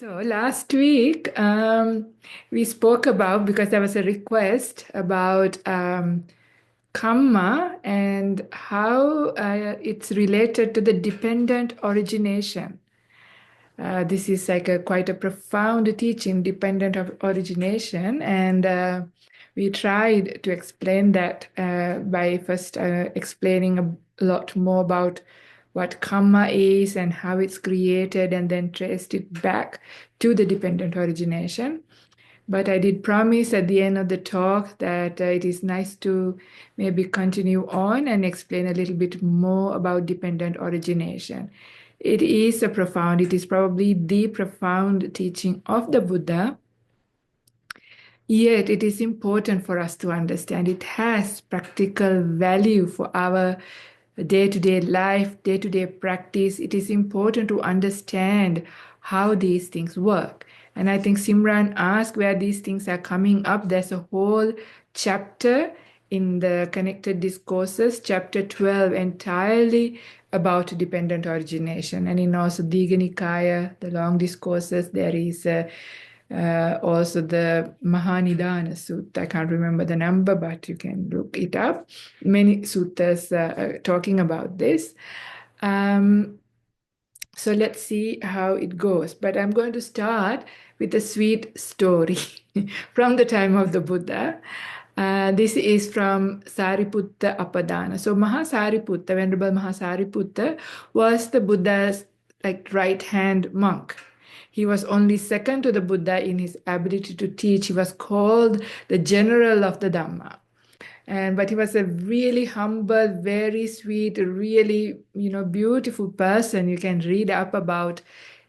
So last week, we spoke about, because there was a request about karma and how it's related to the dependent origination. This is like quite a profound teaching, dependent of origination, and we tried to explain that by first explaining a lot more about what karma is and how it's created, and then traced it back to the dependent origination. But I did promise at the end of the talk that it is nice to maybe continue on and explain a little bit more about dependent origination. It is it is probably the profound teaching of the Buddha. Yet it is important for us to understand it has practical value for our day-to-day life, day-to-day practice. It is important to understand how these things work. And I think Simran asked where these things are coming up. There's a whole chapter in the Connected Discourses, chapter 12, entirely about dependent origination. And in also Digha Nikaya, the long discourses, there is also the Mahanidana Sutta. I can't remember the number, but you can look it up. Many suttas talking about this. So let's see how it goes. But I'm going to start with a sweet story from the time of the Buddha. This is from Sariputta Apadana. So Mahasariputta, Venerable Mahasariputta, was the Buddha's right-hand monk. He was only second to the Buddha in his ability to teach. He was called the general of the Dhamma. But he was a really humble, very sweet, really, beautiful person. You can read up about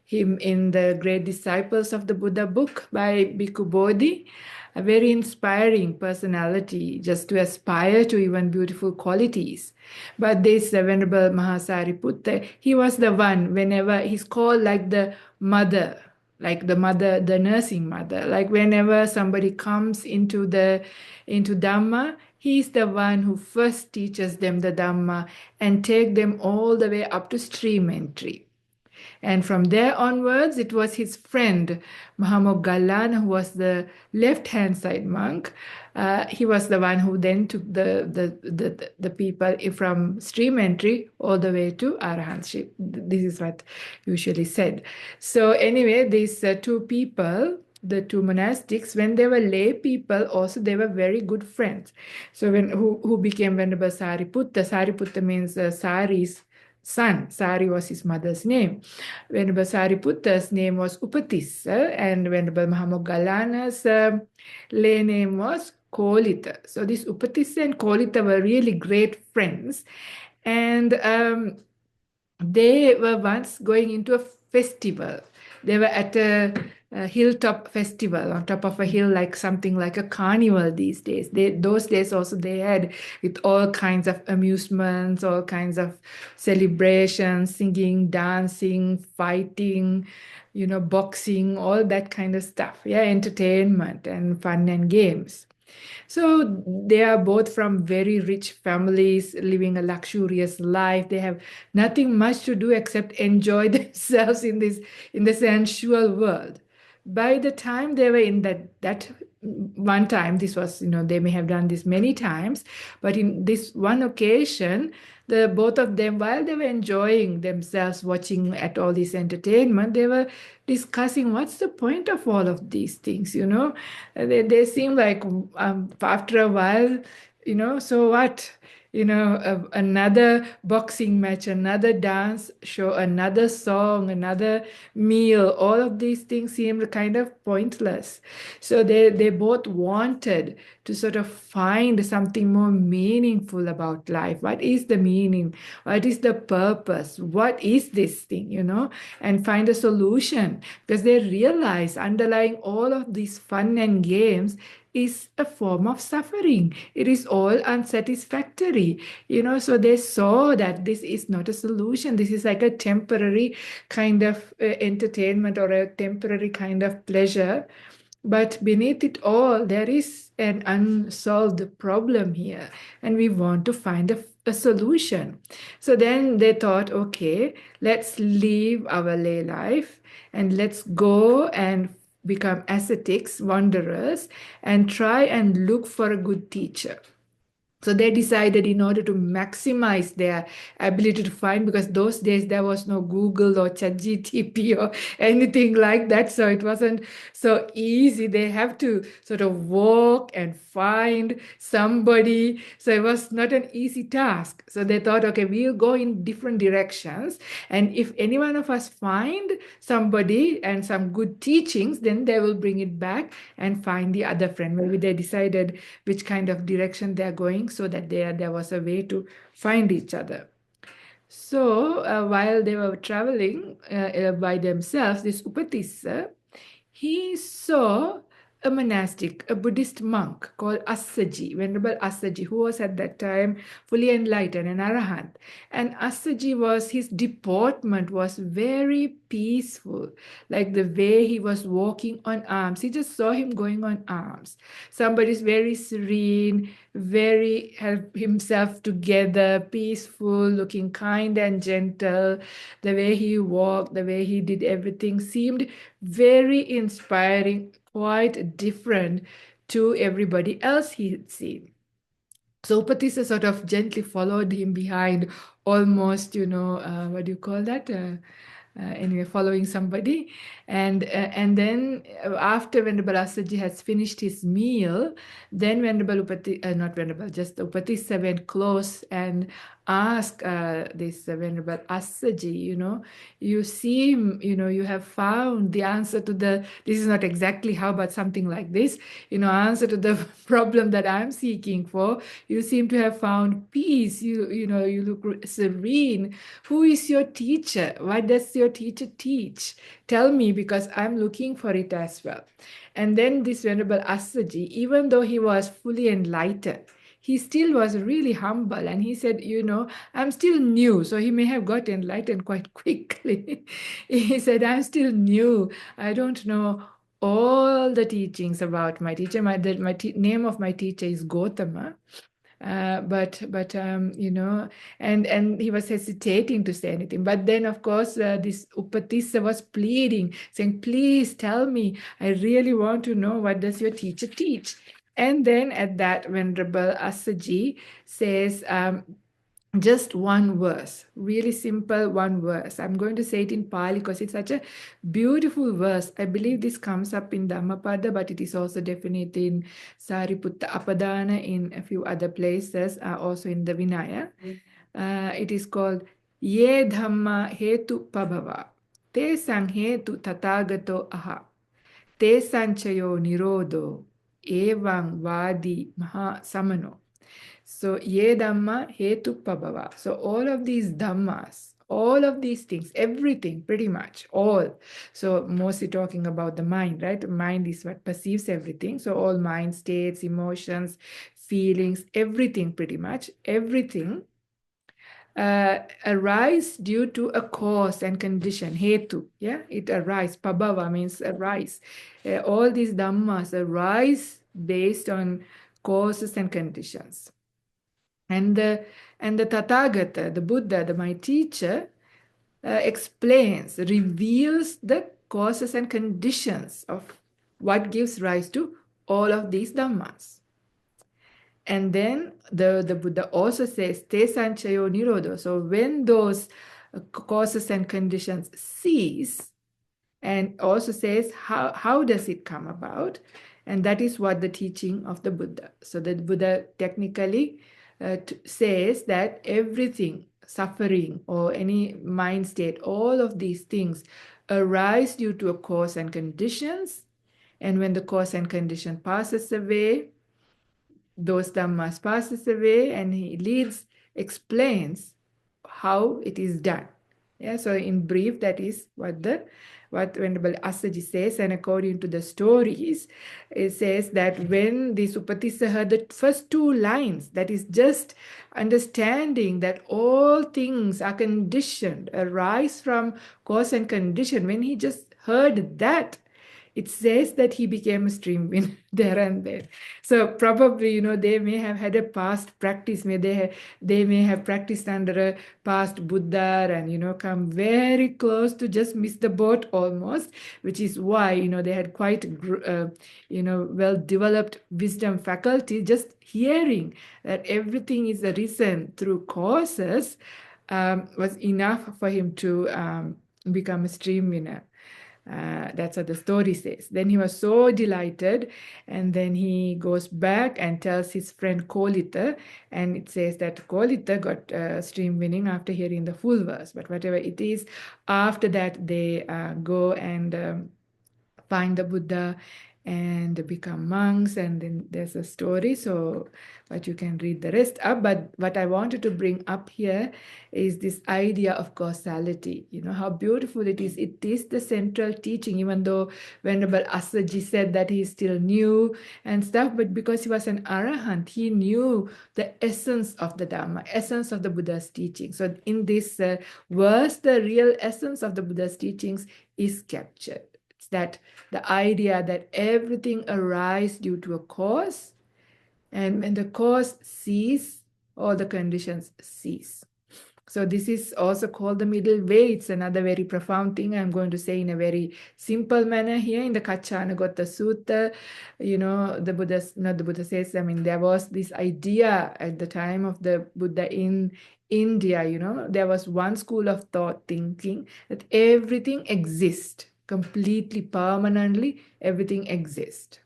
him in the Great Disciples of the Buddha book by Bhikkhu Bodhi. A very inspiring personality, just to aspire to even beautiful qualities. But this Venerable Mahasariputta, he was the one, whenever he's called like the mother, the nursing mother. Like whenever somebody comes into Dhamma, he's the one who first teaches them the Dhamma and take them all the way up to stream entry. And from there onwards, it was his friend, Mahamoggallana, who was the left-hand side monk. He was the one who then took the people from stream entry all the way to arahantship. This is what usually said. So anyway, these two people, the two monastics, when they were lay people, also they were very good friends. So who became Venerable Sariputta? Sariputta means Sari's son. Sari was his mother's name. Venerable Sariputta's name was Upatissa, and Venerable Mahamoggallana's lay name was Kolita. So these Upatissa and Kolita were really great friends. And they were once going into a festival. They were at a hilltop festival on top of a hill, like something like a carnival these days. Those days also they had with all kinds of amusements, all kinds of celebrations, singing, dancing, fighting, boxing, all that kind of stuff. Yeah, entertainment and fun and games. So they are both from very rich families, living a luxurious life. They have nothing much to do except enjoy themselves in the sensual world. By the time they were in that one time, this was, they may have done this many times, but in this one occasion, the both of them, while they were enjoying themselves watching at all this entertainment, they were discussing what's the point of all of these things. They seem like after a while, so what? Another boxing match, another dance show, another song, another meal, all of these things seemed kind of pointless. So they both wanted to sort of find something more meaningful about life. What is the meaning? What is the purpose? What is this thing, and find a solution, because they realize underlying all of these fun and games is a form of suffering. It is all unsatisfactory, so they saw that this is not a solution. This is like a temporary kind of entertainment or a temporary kind of pleasure But beneath it all, there is an unsolved problem here, and we want to find a solution. So then they thought, okay, let's leave our lay life and let's go and become ascetics, wanderers, and try and look for a good teacher. So they decided, in order to maximize their ability to find, because those days there was no Google or ChatGPT or anything like that, so it wasn't so easy. They have to sort of walk and find somebody. So it was not an easy task. So they thought, okay, we'll go in different directions, and if any one of us find somebody and some good teachings, then they will bring it back and find the other friend. Maybe they decided which kind of direction they are going, so that there was a way to find each other. So while they were traveling by themselves, this Upatissa, he saw a monastic, a Buddhist monk called Assaji, Venerable Assaji, who was at that time fully enlightened, an arahant. And Assaji was, his deportment was very peaceful, like the way he was walking on arms. He just saw him going on arms. Somebody's very serene, very held himself together, peaceful, looking kind and gentle. The way he walked, the way he did everything seemed very inspiring, quite different to everybody else he had seen. So Upatissa sort of gently followed him behind, almost, what do you call that? Anyway, following somebody. And then after Venerable Assaji has finished his meal, then Venerable not Venerable, just Upatissa went close and asked this Venerable Assaji, you seem, you have found the answer to this is not exactly how, but something like this, answer to the problem that I'm seeking for. You seem to have found peace. You look serene. Who is your teacher? What does your teacher teach? Tell me, because I'm looking for it as well. And then this Venerable Assaji, even though he was fully enlightened, he still was really humble, and he said, I'm still new. So he may have got enlightened quite quickly. He said, I'm still new. I don't know all the teachings about my teacher. Name of my teacher is Gautama. But and he was hesitating to say anything. But then, of course, this Upatissa was pleading, saying, "Please tell me. I really want to know, what does your teacher teach?" And then at that, Venerable Assaji says, just one verse, really simple one verse. I'm going to say it in Pali because it's such a beautiful verse. I believe this comes up in Dhammapada, but it is also definite in Sariputta Apadana, in a few other places, also in the Vinaya. It is called Ye Dhamma Hetu Pabhava Te Sanghetu Tathagato Aha Te Sanchayo Nirodho Evang Vadi Maha Samano. So, ye dhamma hetu pabhava. So, all of these dhammas, all of these things, everything, pretty much, all. So, mostly talking about the mind, right? The mind is what perceives everything. So, all mind states, emotions, feelings, everything, pretty much, everything arise due to a cause and condition, hetu. Yeah, it arises. Pabhava means arise. All these dhammas arise based on causes and conditions. And the Tathagata, the Buddha, my teacher, explains, reveals the causes and conditions of what gives rise to all of these dhammas. And then the Buddha also says, Te sanchayo nirodho. So when those causes and conditions cease, and also says, how does it come about? And that is what the teaching of the Buddha. So the Buddha technically says that everything, suffering or any mind state, all of these things arise due to a cause and conditions. And when the cause and condition passes away, those dhammas passes away, and he explains how it is done. Yeah, so in brief, that is what Venerable Assaji says, and according to the stories, it says that when the Upatissa heard the first two lines, that is just understanding that all things are conditioned, arise from cause and condition, when he just heard that, it says that he became a stream winner there and then. So probably, they may have had a past practice. They may have practiced under a past Buddha and, come very close to just miss the boat almost, which is why, they had quite, well-developed wisdom faculty. Just hearing that everything is arisen through causes was enough for him to become a stream winner. That's what the story says. Then he was so delighted, and then he goes back and tells his friend Kolita, and it says that Kolita got stream winning after hearing the full verse. But whatever it is, after that they go and find the Buddha and become monks, and then there's a story. So, but you can read the rest up. But what I wanted to bring up here is this idea of causality. How beautiful it is. It is the central teaching, even though Venerable Asaji said that he still knew and stuff, but because he was an arahant, he knew the essence of the Dhamma, essence of the Buddha's teaching. So in this verse, the real essence of the Buddha's teachings is captured. It's that the idea that everything arises due to a cause, and when the cause cease, all the conditions cease. So this is also called the middle way. It's another very profound thing I'm going to say in a very simple manner here in the Kacchanagotta Sutta. The Buddha, not the Buddha says, there was this idea at the time of the Buddha in India, there was one school of thought thinking that everything exists completely, permanently, everything exists.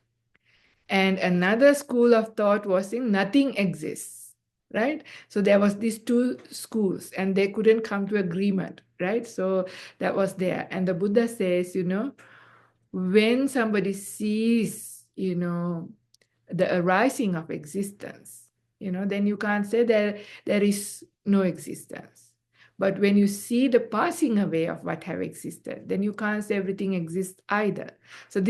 And another school of thought was in nothing exists, right? So there was these two schools and they couldn't come to agreement, right? So that was there. And the Buddha says, when somebody sees, the arising of existence, then you can't say there is no existence. But when you see the passing away of what have existed, then you can't say everything exists either. So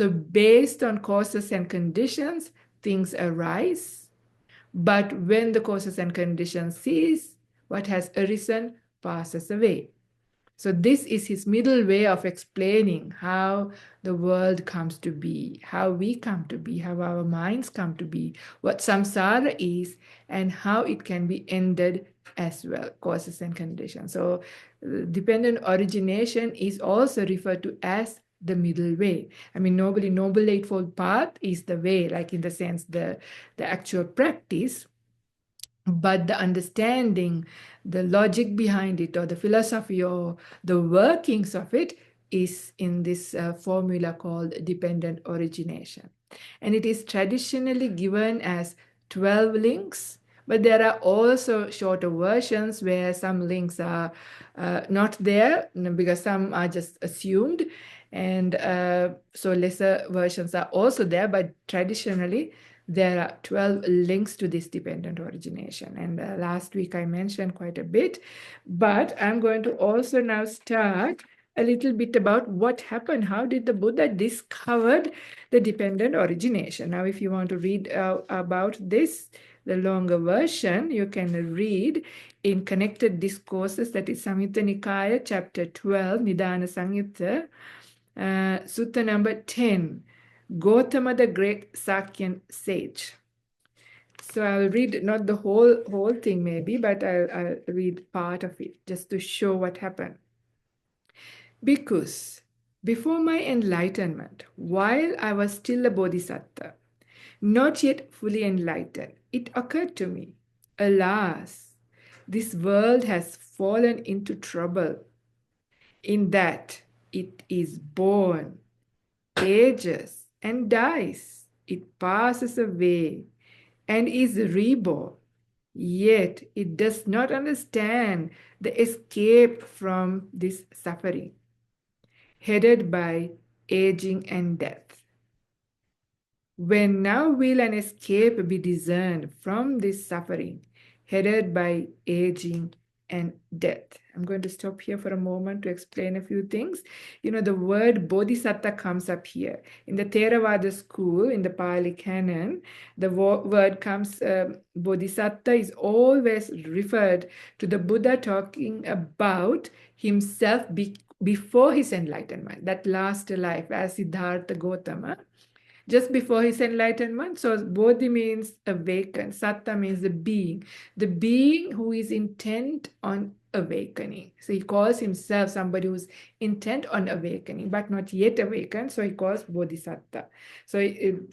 based on causes and conditions, things arise. But when the causes and conditions cease, what has arisen passes away. So this is his middle way of explaining how the world comes to be, how we come to be, how our minds come to be, what samsara is, and how it can be ended as well, causes and conditions. So dependent origination is also referred to as the middle way. Noble Eightfold Path is the way, like in the sense the actual practice, but the understanding, the logic behind it, or the philosophy, or the workings of it is in this formula called dependent origination. And it is traditionally given as 12 links, but there are also shorter versions where some links are not there because some are just assumed. And so lesser versions are also there, but traditionally there are 12 links to this dependent origination. And last week I mentioned quite a bit, but I'm going to also now start a little bit about what happened. How did the Buddha discovered the dependent origination? Now, if you want to read about this, the longer version, you can read in Connected Discourses, that is Samyutta Nikaya, chapter 12, Nidana Samyutta, Sutta number 10, Gautama the great Sakyan sage. So I'll read not the whole thing maybe, but I'll read part of it just to show what happened. Because before my enlightenment, while I was still a bodhisattva, not yet fully enlightened, it occurred to me, alas, this world has fallen into trouble in that it is born, ages, and dies. It passes away and is reborn. Yet it does not understand the escape from this suffering, headed by aging and death. When now will an escape be discerned from this suffering, headed by aging and death? I'm going to stop here for a moment to explain a few things. The word bodhisattva comes up here. In the Theravada school, in the Pali Canon, the word comes, bodhisattva is always referred to the Buddha talking about himself before his enlightenment, that last life as Siddhartha Gautama, just before his enlightenment. So Bodhi means awaken, Satta means the being who is intent on awakening. So he calls himself somebody who's intent on awakening, but not yet awakened. So he calls Bodhisatta. So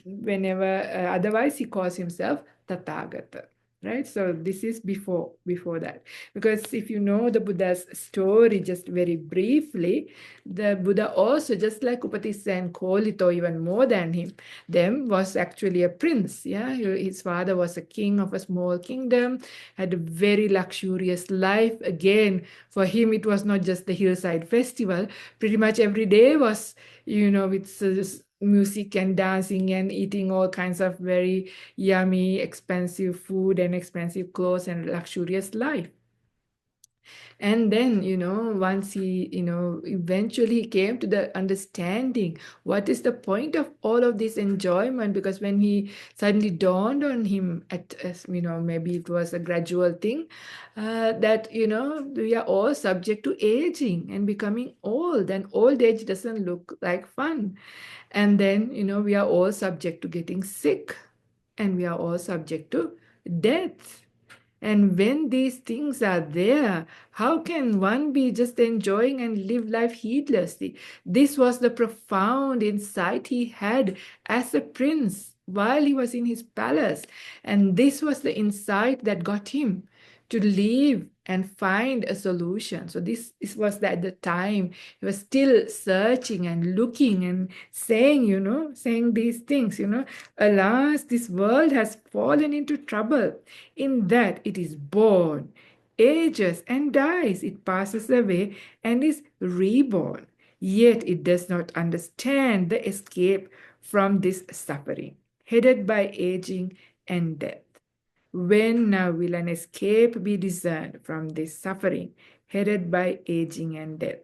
whenever, otherwise he calls himself Tathagata. Right, so this is before that, because if you know the Buddha's story just very briefly, the Buddha also, just like Upatissa and Kolito, even more than them, was actually a prince. Yeah, his father was a king of a small kingdom, had a very luxurious life. Again, for him, it was not just the hillside festival. Pretty much every day was, with music and dancing and eating all kinds of very yummy, expensive food and expensive clothes and luxurious life. And then, once he, eventually came to the understanding, what is the point of all of this enjoyment? Because when he suddenly dawned on him maybe it was a gradual thing, that, we are all subject to aging and becoming old, and old age doesn't look like fun. And then, we are all subject to getting sick, and we are all subject to death. And when these things are there, how can one be just enjoying and live life heedlessly? This was the profound insight he had as a prince while he was in his palace. And this was the insight that got him to leave and find a solution. So this was at the time he was still searching and looking and saying these things, alas, this world has fallen into trouble in that it is born, ages and dies. It passes away and is reborn. Yet it does not understand the escape from this suffering, headed by aging and death. When now will an escape be discerned from this suffering, headed by aging and death?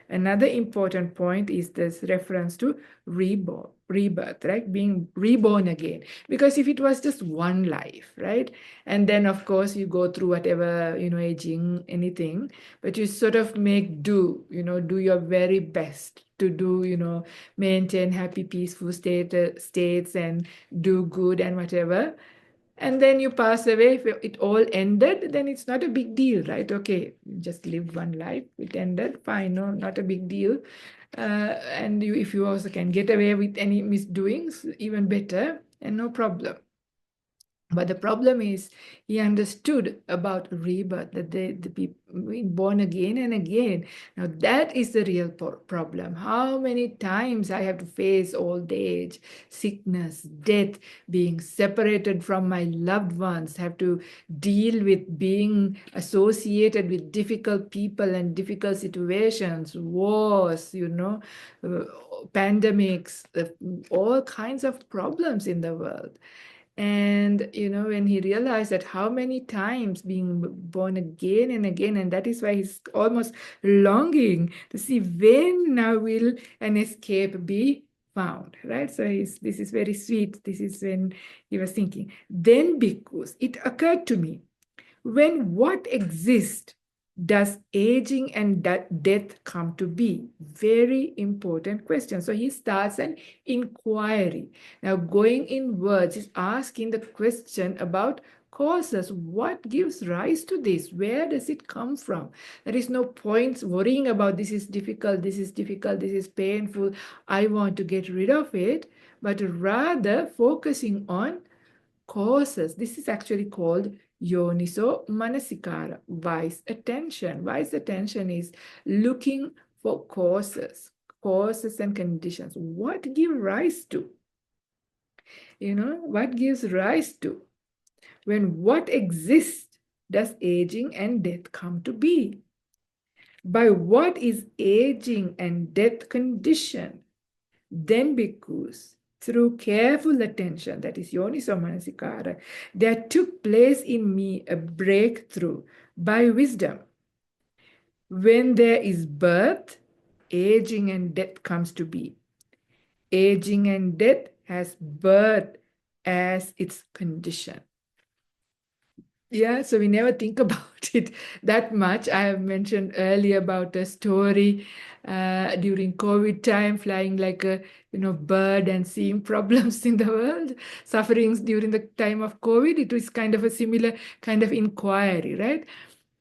Another important point is this reference to rebirth, right? Being reborn again. Because if it was just one life, right? And then, of course, you go through whatever, aging, anything, but you sort of make do, do your very best to do, maintain happy, peaceful states and do good and whatever, and then you pass away. If it all ended, then it's not a big deal, right? Okay, you just lived one life, it ended, fine, no, not a big deal. And if you also can get away with any misdoings, even better, and no problem. But the problem is, he understood about rebirth, that the people born again and again. Now that is the real problem. How many times I have to face old age, sickness, death, being separated from my loved ones, have to deal with being associated with difficult people and difficult situations, wars, pandemics, all kinds of problems in the world. And, when he realized that how many times being born again and again, and that is why he's almost longing to see when now will an escape be found, right? So this is very sweet. This is when he was thinking. Then, because it occurred to me, when what exists does aging and death come to be? Very important question. So he starts an inquiry. Now, going inwards is asking the question about causes. What gives rise to this? Where does it come from? There is no point worrying about this is difficult, this is difficult, this is painful, I want to get rid of it, but rather focusing on causes. This is actually called yoniso manasikara, wise attention. Wise attention is looking for causes and conditions. What give rise to? What gives rise to? When what exists does aging and death come to be? By what is aging and death conditioned? Then, bhikkhus, through careful attention, that is yoniso manasikara, there took place in me a breakthrough by wisdom. When there is birth, aging and death comes to be. Aging and death has birth as its condition. Yeah, so we never think about it that much. I have mentioned earlier about a story during COVID time, flying like a bird and seeing problems in the world, sufferings during the time of COVID. It was kind of a similar kind of inquiry, right?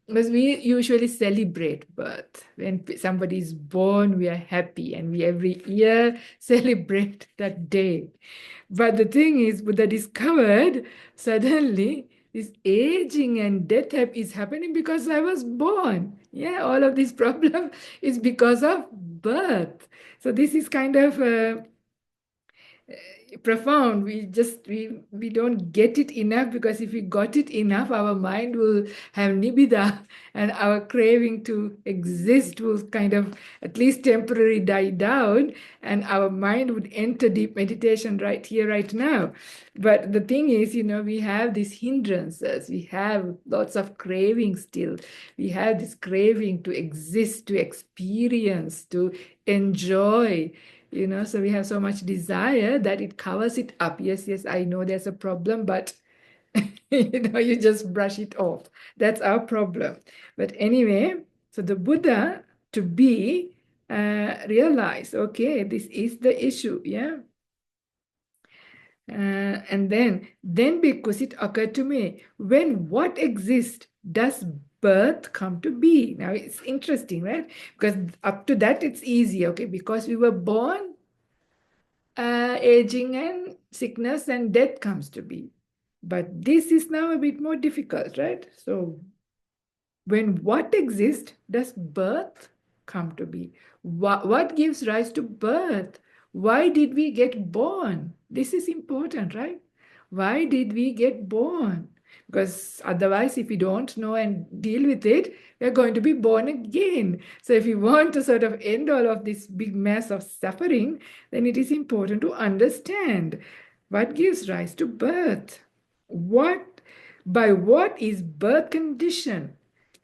Because we usually celebrate birth. When somebody is born, we are happy, and we every year celebrate that day. But the thing is, Buddha discovered suddenly this aging and death is happening because I was born. Yeah, all of this problem is because of birth. So this is kind of profound. We don't get it enough, because if we got it enough, our mind will have nibida, and our craving to exist will kind of at least temporarily die down, and our mind would enter deep meditation right here, right now. But the thing is, we have these hindrances. We have lots of craving still. We have this craving to exist, to experience, to enjoy. So we have so much desire that it covers it up. Yes, yes, I know there's a problem, but you just brush it off. That's our problem. But anyway, so the Buddha, to be realize, okay, this is the issue. Yeah. And then because it occurred to me, when what exists, does birth come to be? Now it's interesting, right? Because up to that it's easy, okay? Because we were born, aging and sickness and death comes to be. But this is now a bit more difficult, right? So when what exists, does birth come to be? What gives rise to birth? Why did we get born? This is important, right? Why did we get born? Because otherwise, if we don't know and deal with it, we're going to be born again. So if we want to sort of end all of this big mess of suffering, then it is important to understand what gives rise to birth. By what is birth conditioned?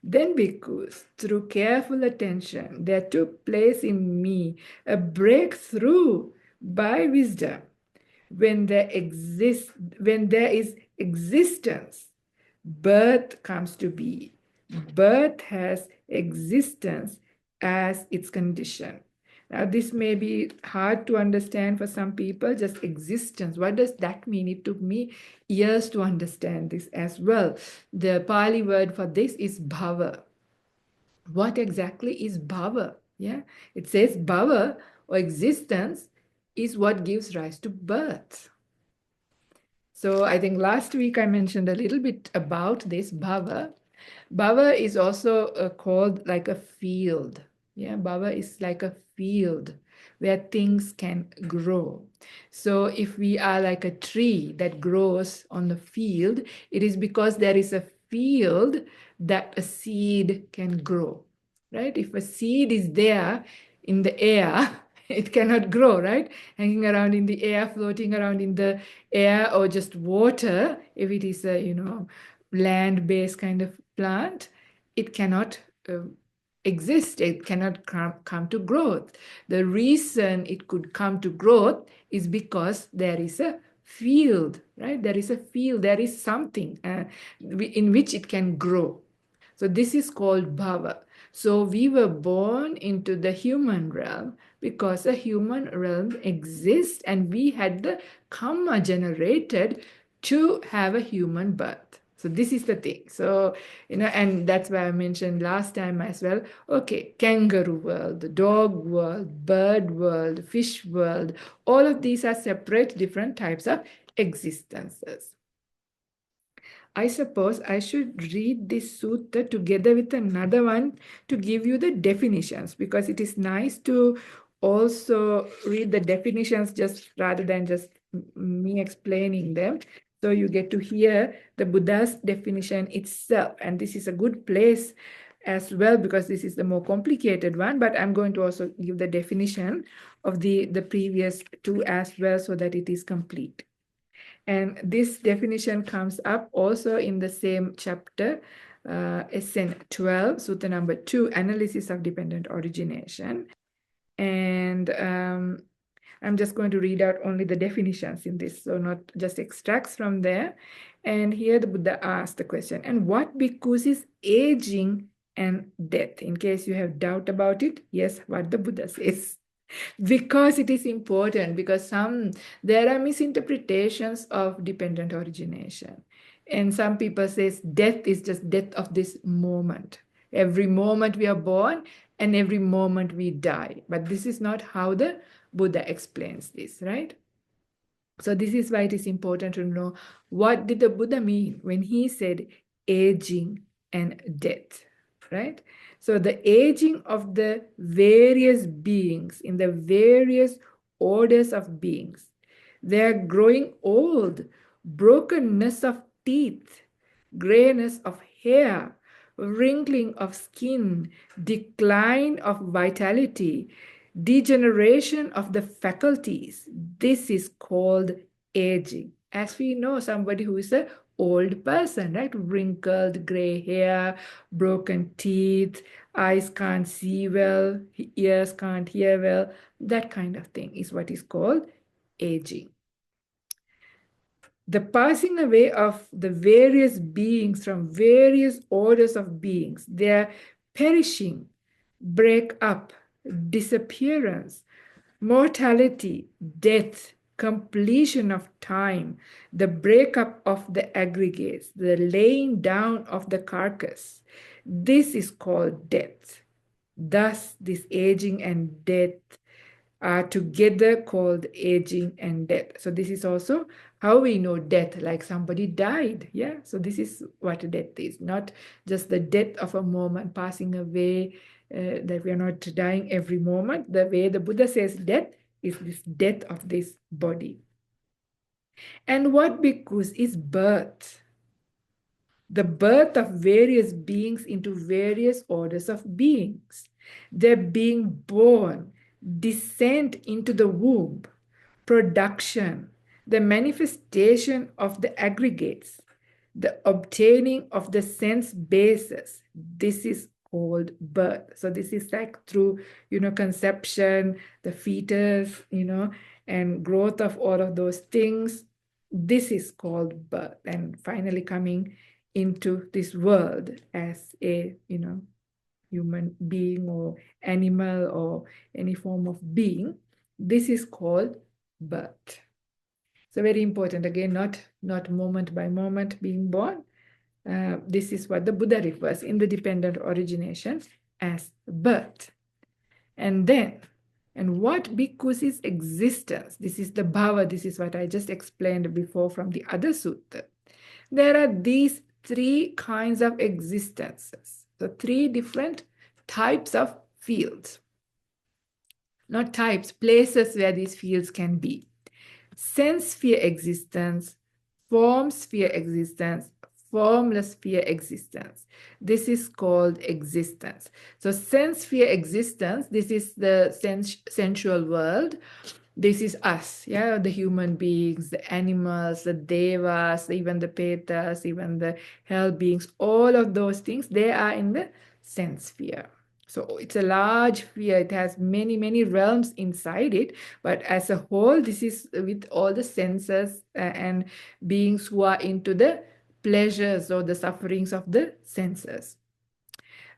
Then, bhikkhus, through careful attention, there took place in me a breakthrough by wisdom. When there is existence, birth comes to be. Birth has existence as its condition. Now, this may be hard to understand for some people, just existence. What does that mean? It took me years to understand this as well. The Pali word for this is bhava. What exactly is bhava? Yeah, it says bhava, or existence, is what gives rise to birth. So I think last week I mentioned a little bit about this bhava. Bhava is also called like a field. Yeah, bhava is like a field where things can grow. So if we are like a tree that grows on the field, it is because there is a field that a seed can grow, right? If a seed is there in the air, it cannot grow, right? Hanging around in the air, floating around in the air, or just water, if it is a, land-based kind of plant, it cannot exist. It cannot come to growth. The reason it could come to growth is because there is a field, right? There is a field, there is something in which it can grow. So this is called bhava. So we were born into the human realm because a human realm exists, and we had the karma generated to have a human birth. So this is the thing. So, and that's why I mentioned last time as well. Okay, kangaroo world, dog world, bird world, fish world, all of these are separate different types of existences. I suppose I should read this sutta together with another one to give you the definitions, because it is nice to also read the definitions just rather than just me explaining them. So you get to hear the Buddha's definition itself. And this is a good place as well, because this is the more complicated one, but I'm going to also give the definition of the previous two as well, so that it is complete. And this definition comes up also in the same chapter, SN 12, Sutta number 2, Analysis of Dependent Origination. And I'm just going to read out only the definitions in this, so not just extracts from there. And here the Buddha asked the question, and what bhikkhus is aging and death? In case you have doubt about it, yes, what the Buddha says. Because it is important, because there are misinterpretations of dependent origination. And some people says death is just death of this moment. Every moment we are born and every moment we die. But this is not how the Buddha explains this, right? So this is why it is important to know what did the Buddha mean when he said aging and death, right? So the aging of the various beings in the various orders of beings, they are growing old, brokenness of teeth, grayness of hair, wrinkling of skin, decline of vitality, degeneration of the faculties. This is called aging. As we know, somebody who is an old person, right? Wrinkled, gray hair, broken teeth, eyes can't see well, ears can't hear well. That kind of thing is what is called aging. The passing away of the various beings from various orders of beings, their perishing, break up, disappearance, mortality, death, completion of time, the breakup of the aggregates, the laying down of the carcass. This is called death. Thus, this aging and death are together called aging and death. So this is also how we know death, like somebody died. Yeah. So this is what death is, not just the death of a moment, passing away, that we are not dying every moment. The way the Buddha says death is this death of this body. And what bhikkhus is birth? The birth of various beings into various orders of beings. They're being born, descent into the womb, production, the manifestation of the aggregates, the obtaining of the sense basis. This is called birth. So this is like through, conception, the fetus, and growth of all of those things. This is called birth. And finally coming into this world as a, human being or animal or any form of being. This is called birth. So very important. Again, not moment by moment being born. This is what the Buddha refers in the dependent origination as birth. And what bhikkhus is existence? This is the bhava. This is what I just explained before from the other sutta. There are these three kinds of existences. So three different types of fields. Not types, places where these fields can be. Sense sphere existence, form sphere existence, formless sphere existence. This is called existence. So sense sphere existence, this is the sensual world. This is us, yeah, the human beings, the animals, the devas, even the petas, even the hell beings, all of those things, they are in the sense sphere. So it's a large sphere. It has many, many realms inside it. But as a whole, this is with all the senses and beings who are into the pleasures or the sufferings of the senses.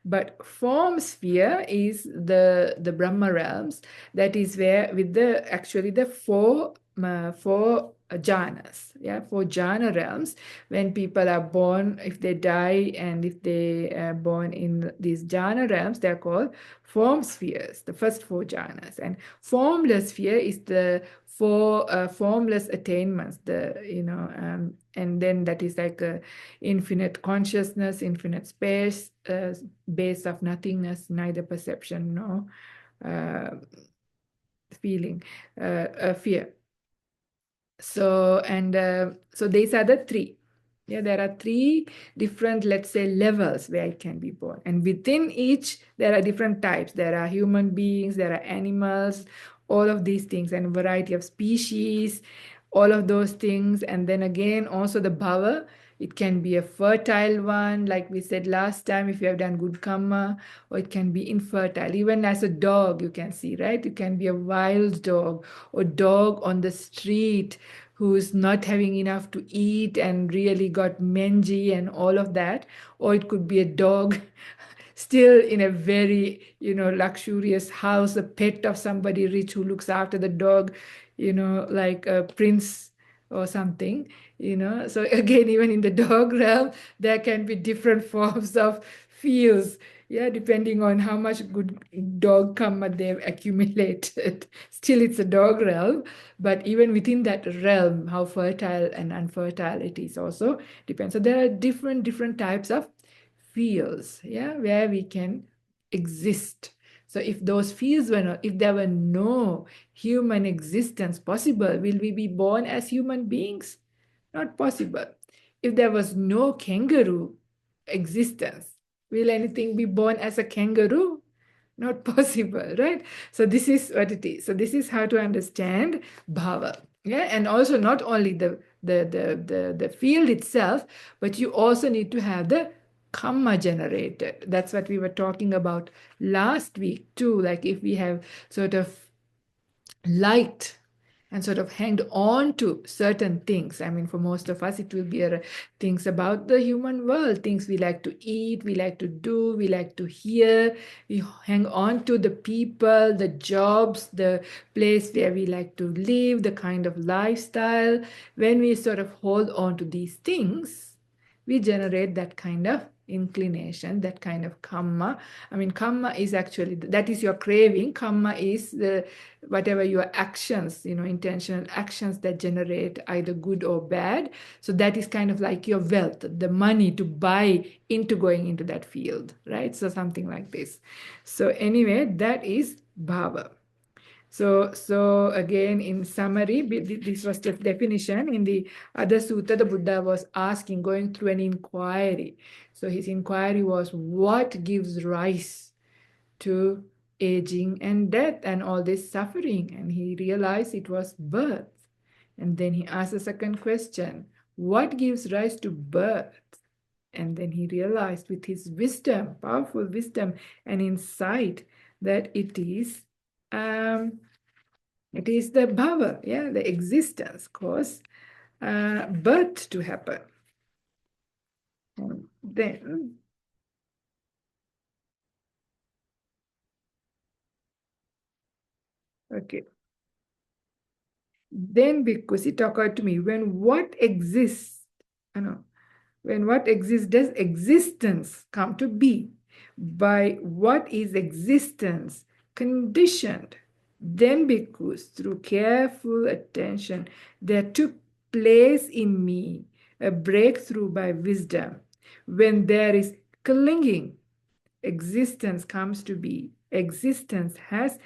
But form sphere is the Brahma realms. That is where with the four jhanas, yeah, four jhana realms. When people are born, if they die and if they are born in these jhana realms, they're called form spheres, the first four jhanas. And formless sphere is the four formless attainments, and then that is like a infinite consciousness, infinite space, base of nothingness, neither perception nor feeling, fear. So these are the three. Yeah, there are three different, let's say, levels where it can be born. And within each, there are different types. There are human beings, there are animals, all of these things, and variety of species, all of those things. And then again, also the bhava, It can be a fertile one, like we said last time, if you have done good karma, or it can be infertile. Even as a dog, you can see, right? It can be a wild dog or dog on the street who's not having enough to eat and really got mangy and all of that. Or it could be a dog still in a very, luxurious house, a pet of somebody rich who looks after the dog, like a prince or something, So again, even in the dog realm, there can be different forms of feels, yeah, depending on how much good dog karma they've accumulated. Still, it's a dog realm, but even within that realm, how fertile and unfertile it is also depends. So there are different types of fields, yeah, where we can exist. So if those fields were not, if there were no human existence possible, will we be born as human beings? Not possible. If there was no kangaroo existence, will anything be born as a kangaroo? Not possible, right? So this is what it is. So this is how to understand bhava. Yeah, and also not only the field itself, but you also need to have the karma generated. That's what we were talking about last week too. Like if we have sort of liked and sort of hanged on to certain things. I mean, for most of us, it will be things about the human world, things we like to eat, we like to do, we like to hear. We hang on to the people, the jobs, the place where we like to live, the kind of lifestyle. When we sort of hold on to these things, we generate that kind of inclination, that kind of karma. I mean, karma is actually, that is your craving. Karma is the whatever your actions, intentional actions that generate either good or bad. So that is kind of like your wealth, the money to buy into going into that field, right? So something like this. So anyway, that is bhava. So again, in summary, this was the definition. In the other sutta, the Buddha was asking, going through an inquiry. So his inquiry was, what gives rise to aging and death and all this suffering? And he realized it was birth. And then he asked the second question, what gives rise to birth? And then he realized with his wisdom, powerful wisdom and insight, that it is the bhava, yeah, the existence cause birth to happen. And then, okay. Then because it occurred to me, when what exists, when what exists, does existence come to be? By what is existence conditioned? Then because through careful attention, there took place in me a breakthrough by wisdom. When there is clinging, existence comes to be. Existence has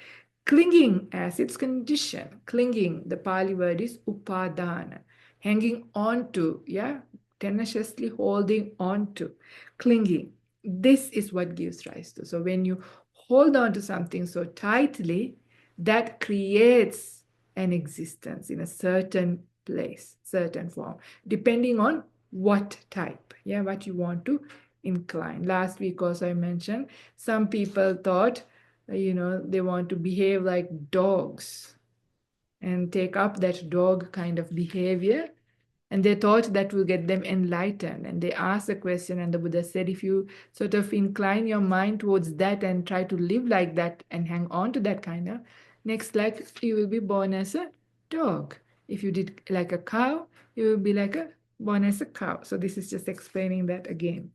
clinging as its condition. Clinging, the Pali word is upadana, hanging on to, yeah, tenaciously holding on to, clinging. This is what gives rise to. So when you hold on to something so tightly, that creates an existence in a certain place, certain form, depending on what type, yeah, what you want to incline. Last week also I mentioned some people thought, they want to behave like dogs and take up that dog kind of behavior. And they thought that will get them enlightened. And they asked a question, and the Buddha said, if you sort of incline your mind towards that and try to live like that and hang on to that kind of, next life you will be born as a dog. If you did like a cow, you will be born as a cow. So this is just explaining that again.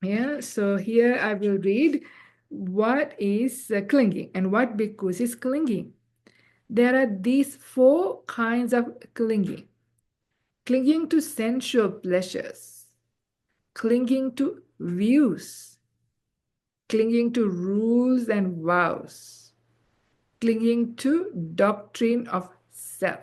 Yeah, so here I will read what is clinging and what bhikkhus is clinging. There are these four kinds of clinging. Clinging to sensual pleasures, clinging to views, clinging to rules and vows, clinging to doctrine of self.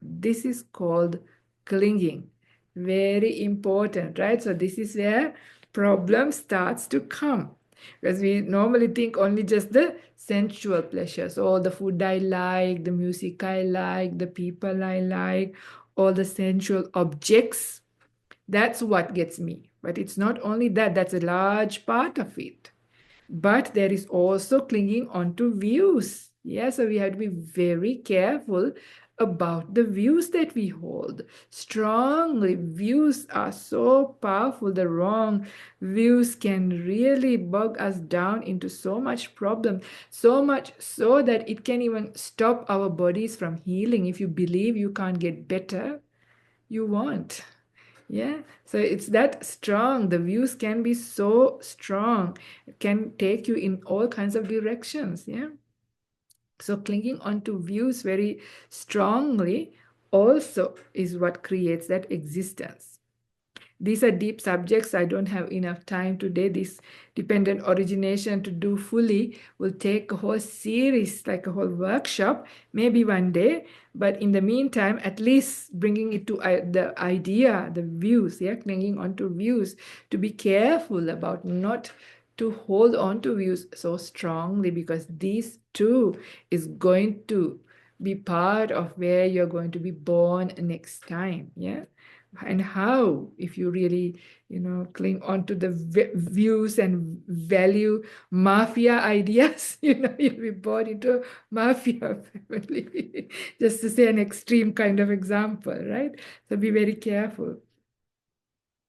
This is called clinging. Very important, right? So this is where problem starts to come. Because we normally think only just the sensual pleasures, all the food I like, the music I like, the people I like, all the sensual objects. That's what gets me. But it's not only that, that's a large part of it. But there is also clinging onto views. Yeah, so we have to be very careful about the views that we hold. Strongly, views are so powerful. The wrong views can really bog us down into so much problem, so much so that it can even stop our bodies from healing. If you believe you can't get better, you won't. Yeah, so it's that strong. The views can be so strong, it can take you in all kinds of directions. Yeah, so clinging onto views very strongly also is what creates that existence. These are deep subjects. I don't have enough time today. This dependent origination to do fully will take a whole series, like a whole workshop, maybe one day. But in the meantime, at least bringing it to the idea, the views, yeah, clinging onto views, to be careful about not to hold on to views so strongly, because these too is going to be part of where you're going to be born next time. Yeah, and how, if you really cling on to the views and value mafia ideas, you'll be born into a mafia family. Just to say an extreme kind of example, right? So be very careful.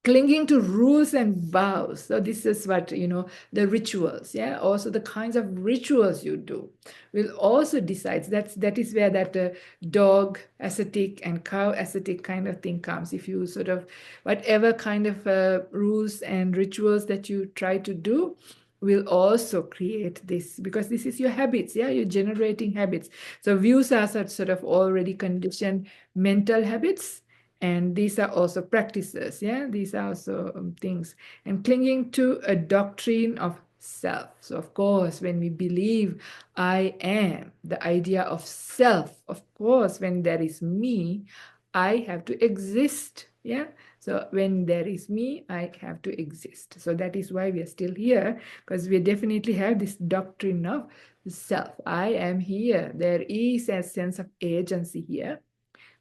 Clinging to rules and vows. So this is what, the rituals, yeah, also the kinds of rituals you do will also decide. That is where that dog ascetic and cow ascetic kind of thing comes. If you sort of, whatever kind of rules and rituals that you try to do will also create this, because this is your habits. Yeah, you're generating habits. So views are sort of already conditioned mental habits, and these are also practices. Yeah, these are also things. And clinging to a doctrine of self. So of course, when we believe I am, the idea of self, of course, when there is me, I have to exist. Yeah, so when there is me, I have to exist. So that is why we are still here, because we definitely have this doctrine of self. I am here. There is a sense of agency here.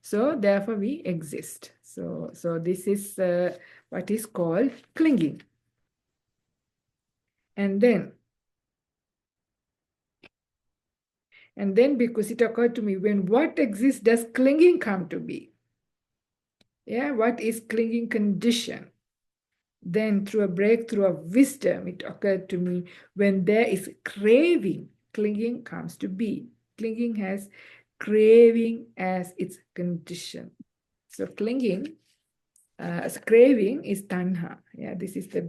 So therefore we exist. So this is what is called clinging. And then because it occurred to me, when what exists does clinging come to be? Yeah, what is clinging condition? Then through a breakthrough of wisdom, it occurred to me, when there is craving, clinging comes to be. Clinging has craving as its condition. So clinging, craving is tanha. Yeah, this is the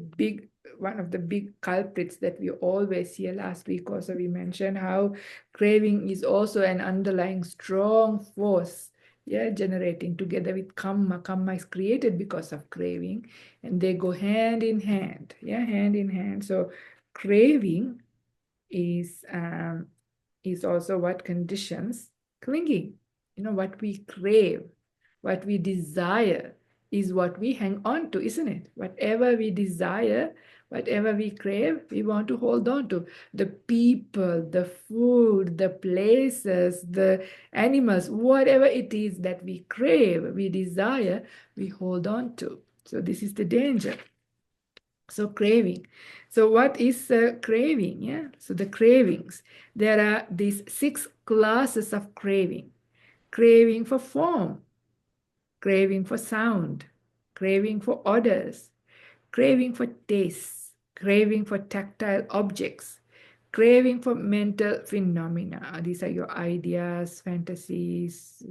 one of the big culprits that we always hear. Last week also we mentioned how craving is also an underlying strong force, yeah, generating together with karma. Karma is created because of craving, and they go hand in hand. Yeah, hand in hand. So craving is also what conditions clinging. What we crave, what we desire is what we hang on to, isn't it? Whatever we desire, whatever we crave, we want to hold on to. The people, the food, the places, the animals, whatever it is that we crave, we desire, we hold on to. So this is the danger. So craving. So what is craving? Yeah. So the cravings. There are these 6 classes of craving. Craving for form, craving for sound, craving for odors, craving for tastes, craving for tactile objects, craving for mental phenomena. These are your ideas, fantasies,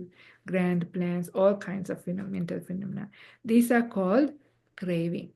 grand plans, all kinds of mental phenomena. These are called craving.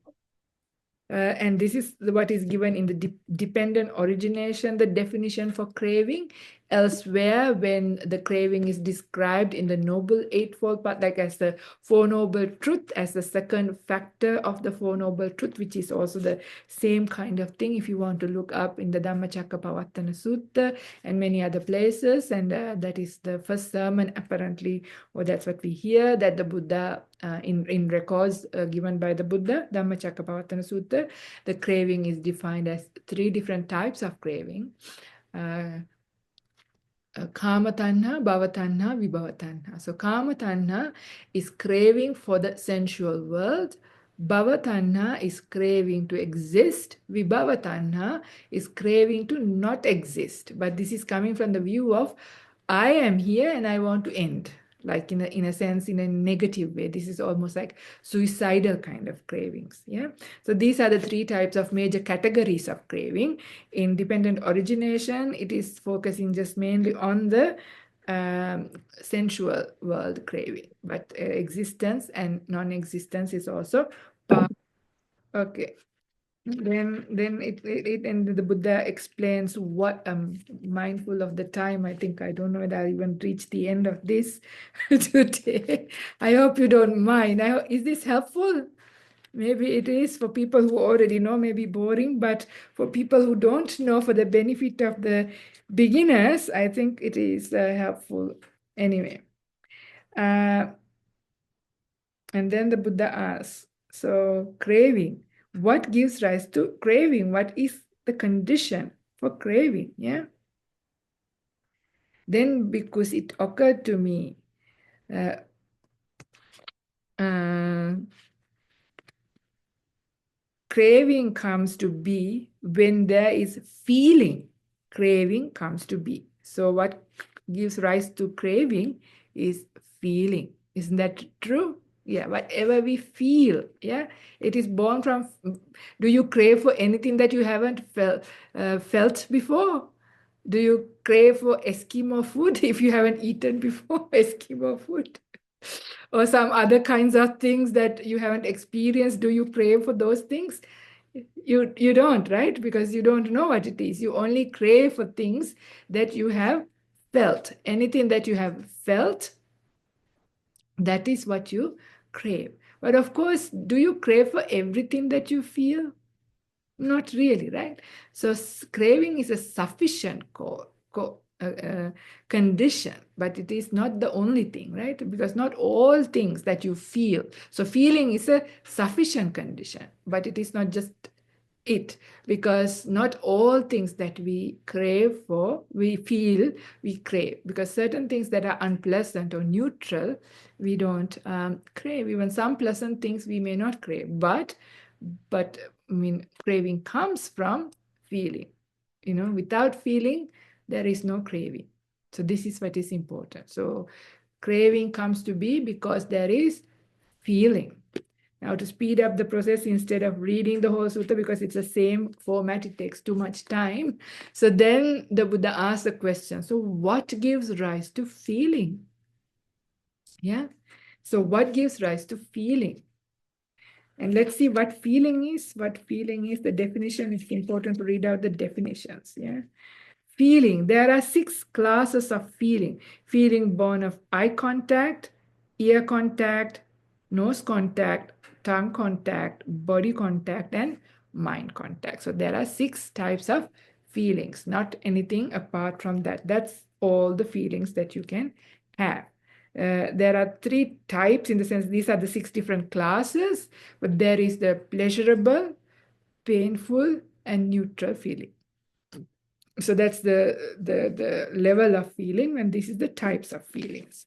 And this is what is given in the dependent origination, the definition for craving. Elsewhere, when the craving is described in the Noble Eightfold Path, like as the Four Noble Truth, as the second factor of the Four Noble Truth, which is also the same kind of thing if you want to look up in the Dhammacakkappavattana Sutta and many other places. And that is the first sermon, apparently, or that's what we hear, that the Buddha, in records given by the Buddha, Dhammacakkappavattana Sutta, the craving is defined as 3 different types of craving. Kama tanha, bhava tanha, vibhava tanha. So kama tanha is craving for the sensual world. Bhava tanha is craving to exist. Vibhava tanha is craving to not exist. But this is coming from the view of I am here and I want to end. Like in a sense, in a negative way. This is almost like suicidal kind of cravings. Yeah. So these are the three types of major categories of craving. In dependent origination, it is focusing just mainly on the sensual world craving, but existence and non-existence is also part. Okay. Then it and the Buddha explains what mindful of the time. I think I don't know whether I'll even reach the end of this today. I hope you don't mind. Is this helpful? Maybe it is for people who already know, maybe boring, but for people who don't know, for the benefit of the beginners, I think it is helpful. Anyway, uh, and then the Buddha asks, so craving, what gives rise to craving? What is the condition for craving? Yeah. Then because it occurred to me, uh, uh, craving comes to be when there is feeling. Craving comes to be. So what gives rise to craving is feeling. Isn't that true? Yeah, whatever we feel, yeah, it is born from. Do you crave for anything that you haven't felt before? Do you crave for Eskimo food if you haven't eaten before Eskimo food? Or some other kinds of things that you haven't experienced? Do you crave for those things? You don't, right? Because you don't know what it is. You only crave for things that you have felt. Anything that you have felt, that is what you crave. But of course, do you crave for everything that you feel? Not really, right? So craving is a sufficient condition, but it is not the only thing, right? Because not all things that you feel. So feeling is a sufficient condition, but it is not just it, because not all things that we crave for, we feel we crave, because certain things that are unpleasant or neutral, we don't crave. Even some pleasant things we may not crave, but I mean, craving comes from feeling. Without feeling, there is no craving. So this is what is important. So craving comes to be because there is feeling. Now, to speed up the process, instead of reading the whole sutta, because it's the same format, it takes too much time. So then the Buddha asks the question, so what gives rise to feeling? Yeah. So what gives rise to feeling? And let's see what feeling is. What feeling is, the definition is important to read out the definitions. Yeah. Feeling, there are 6 classes of feeling. Feeling born of eye contact, ear contact, nose contact, tongue contact, body contact, and mind contact. So there are 6 types of feelings, not anything apart from that. That's all the feelings that you can have. There are 3 types, in the sense these are the 6 different classes, but there is the pleasurable, painful, and neutral feeling. So that's the level of feeling, and this is the types of feelings.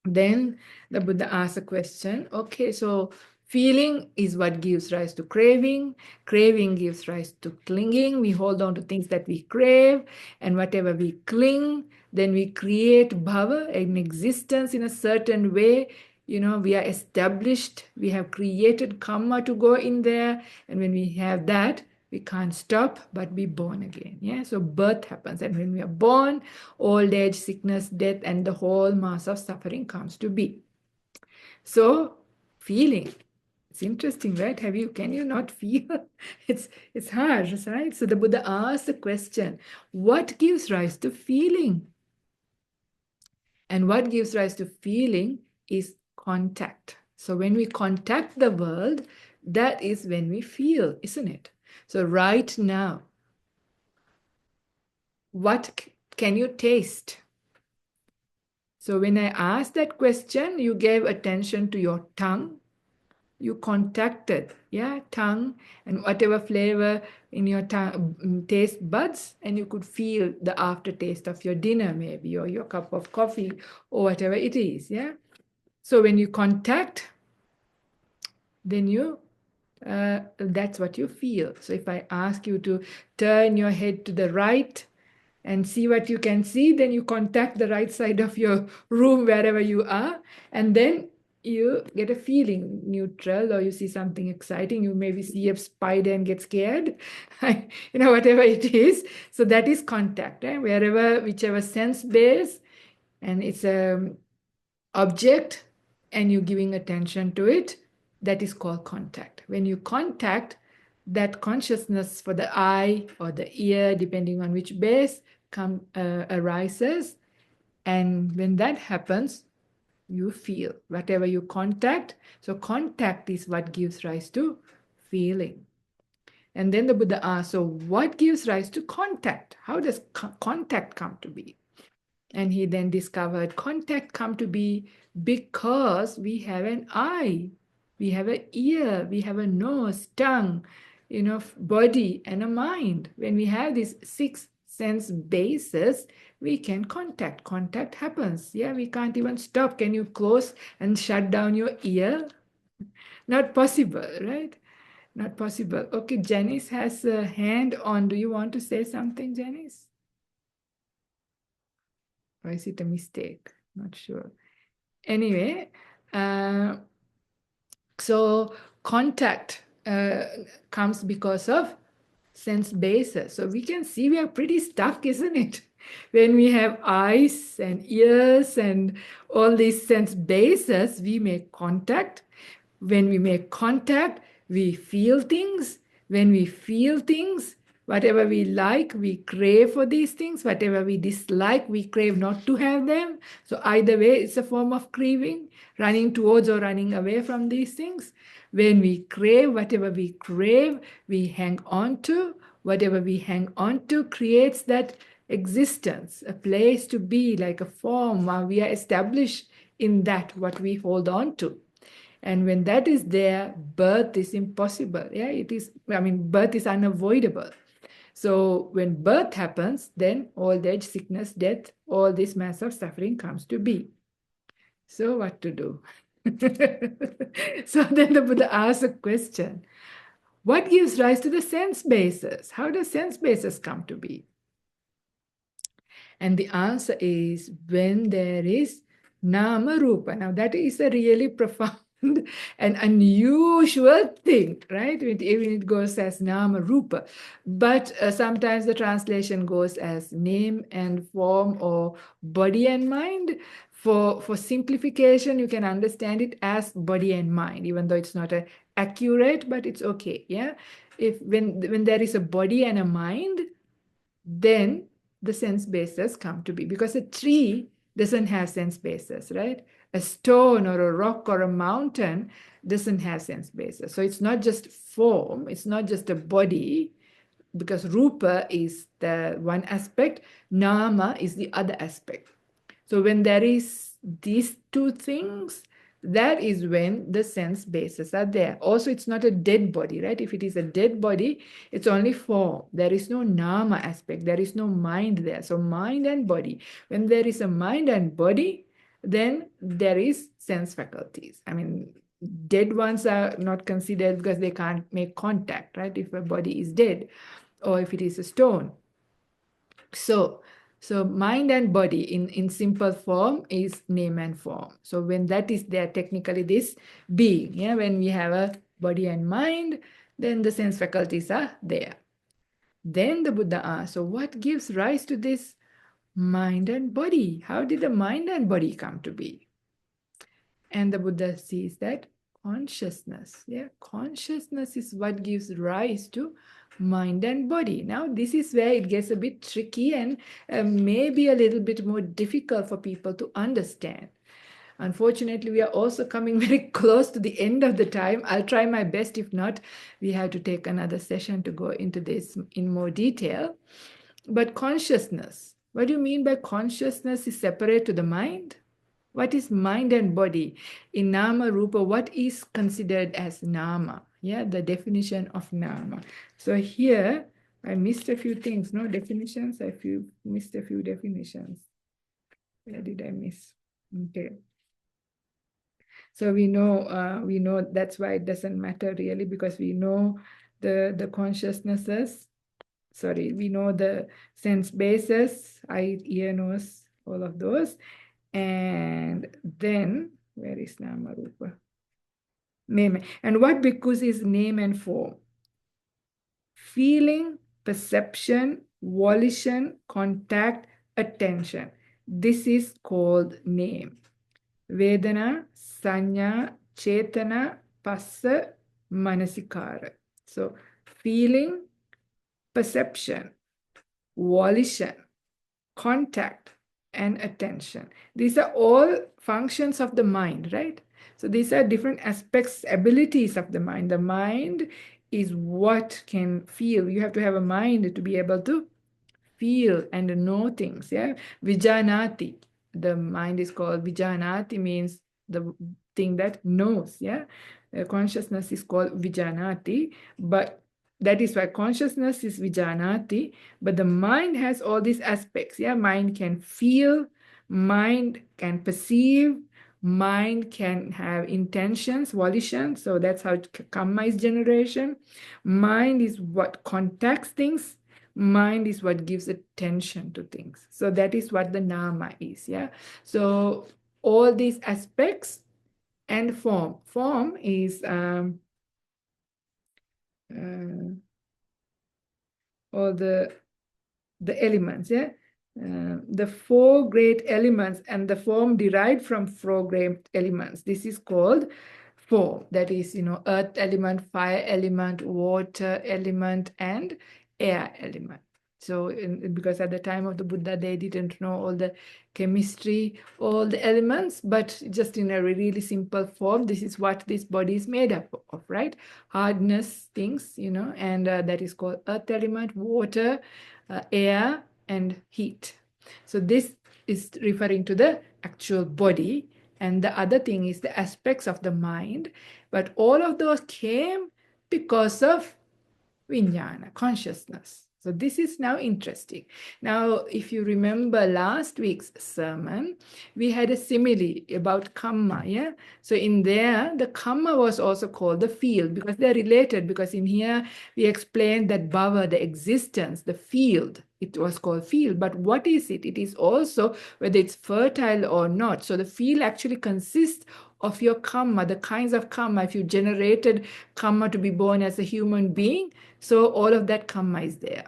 Then the Buddha asks a question. Okay, so feeling is what gives rise to craving. Craving gives rise to clinging. We hold on to things that we crave, and whatever we cling, then we create bhava, an existence in a certain way. We are established, we have created karma to go in there, and when we have that, we can't stop but be born again. Yeah, so birth happens, and when we are born, old age, sickness, death, and the whole mass of suffering comes to be. So feeling, it's interesting, right? Can you not feel? It's hard, right? So the Buddha asks the question, what gives rise to feeling? And what gives rise to feeling is contact. So when we contact the world, that is when we feel, isn't it? So right now, what can you taste? So when I asked that question, you gave attention to your tongue. You contacted, yeah, tongue and whatever flavor in your tongue, taste buds, and you could feel the aftertaste of your dinner, maybe, or your cup of coffee, or whatever it is, yeah. So when you contact, then that's what you feel. So if I ask you to turn your head to the right and see what you can see, then you contact the right side of your room wherever you are, and then you get a feeling neutral, or you see something exciting, you maybe see a spider and get scared, whatever it is. So that is contact, right? Whichever sense base, and it's a object, and you're giving attention to it, that is called contact. When you contact, that consciousness for the eye or the ear, depending on which base, arises. And when that happens, you feel whatever you contact. So contact is what gives rise to feeling. And then the Buddha asks, so what gives rise to contact? How does contact come to be? And he then discovered contact come to be because we have an eye, we have an ear, we have a nose, tongue, body, and a mind. When we have these six sense bases, we can contact. Contact happens. Yeah, we can't even stop. Can you close and shut down your ear? Not possible, right? Not possible. Okay, Janice has a hand on. Do you want to say something, Janice? Or is it a mistake? Not sure. Anyway, so contact comes because of sense bases. So we can see we are pretty stuck, isn't it? When we have eyes and ears and all these sense bases, we make contact. When we make contact, we feel things. When we feel things, whatever we like, we crave for these things. Whatever we dislike, we crave not to have them. So either way, it's a form of craving, running towards or running away from these things. When we crave, whatever we crave, we hang on to. Whatever we hang on to creates that existence, a place to be, like a form. We are established in that, what we hold on to. And when that is there, birth is impossible. Yeah, it is, birth is unavoidable. So when birth happens, then old age, sickness, death, all this mass of suffering comes to be. So what to do? So then the Buddha asks a question. What gives rise to the sense bases? How does sense bases come to be? And the answer is when there is Nama Rupa. Now, that is a really profound and unusual thing, right? Even it goes as Nama Rupa. But sometimes the translation goes as name and form or body and mind. For simplification, you can understand it as body and mind, even though it's not accurate, but it's okay. Yeah. When there is a body and a mind, then the sense bases come to be, because a tree doesn't have sense bases, right? A stone or a rock or a mountain doesn't have sense bases. So it's not just form, it's not just a body, because rupa is the one aspect, nama is the other aspect. So when there is these two things, that is when the sense bases are there. Also, it's not a dead body, right? If it is a dead body, it's only form. There is no nama aspect. There is no mind there. So mind and body. When there is a mind and body, then there is sense faculties. Dead ones are not considered because they can't make contact, right? If a body is dead or if it is a stone. So mind and body in simple form is name and form. So when that is there, technically this being, yeah, when we have a body and mind, then the sense faculties are there. Then the Buddha asks, so what gives rise to this mind and body? How did the mind and body come to be? And the Buddha sees that consciousness, yeah, consciousness is what gives rise to mind and body. Now, this is where it gets a bit tricky and maybe a little bit more difficult for people to understand. Unfortunately, we are also coming very close to the end of the time. I'll try my best. If not, we have to take another session to go into this in more detail. But consciousness, what do you mean by consciousness is separate to the mind? What is mind and body? In Nama Rupa, what is considered as Nama? Yeah, the definition of Nama. So here, I missed a few things, no definitions. Missed a few definitions. Where did I miss? Okay. So we know that's why it doesn't matter really, because we know the consciousnesses. Sorry, we know the sense bases, eye, ear, nose, all of those. And then, where is Nama Rupa? Name. And what bhikkhus is name and form? Feeling, perception, volition, contact, attention. This is called name. Vedana, Sanya, Chetana, Passa, Manasikara. So feeling, perception, volition, contact, and attention. These are all functions of the mind, right? So these are different aspects, abilities of the mind. The mind is what can feel. You have to have a mind to be able to feel and know things. Yeah, Vijanati. The mind is called Vijanati, means the thing that knows. Yeah, consciousness is called Vijanati, but that is why consciousness is Vijanati, but the mind has all these aspects. Yeah, mind can feel, mind can perceive, mind can have intentions, volition. So that's how karma is generation. Mind is what contacts things. Mind is what gives attention to things. So that is what the nama is. Yeah. So all these aspects and form. Form is all the elements. Yeah. The four great elements and the form derived from four great elements. This is called form. That is, earth element, fire element, water element, and air element. So because at the time of the Buddha, they didn't know all the chemistry, all the elements, but just in a really simple form, this is what this body is made up of, right? Hardness things, and that is called earth element, water, air, and heat. So this is referring to the actual body, and the other thing is the aspects of the mind. But all of those came because of Vijnana, consciousness. So this is now interesting. Now, if you remember last week's sermon, we had a simile about karma, yeah? So in there, the karma was also called the field because they're related, because in here we explained that bhava, the existence, the field, it was called field. But what is it? It is also whether it's fertile or not. So the field actually consists of your karma, the kinds of karma. If you generated karma to be born as a human being, so all of that karma is there.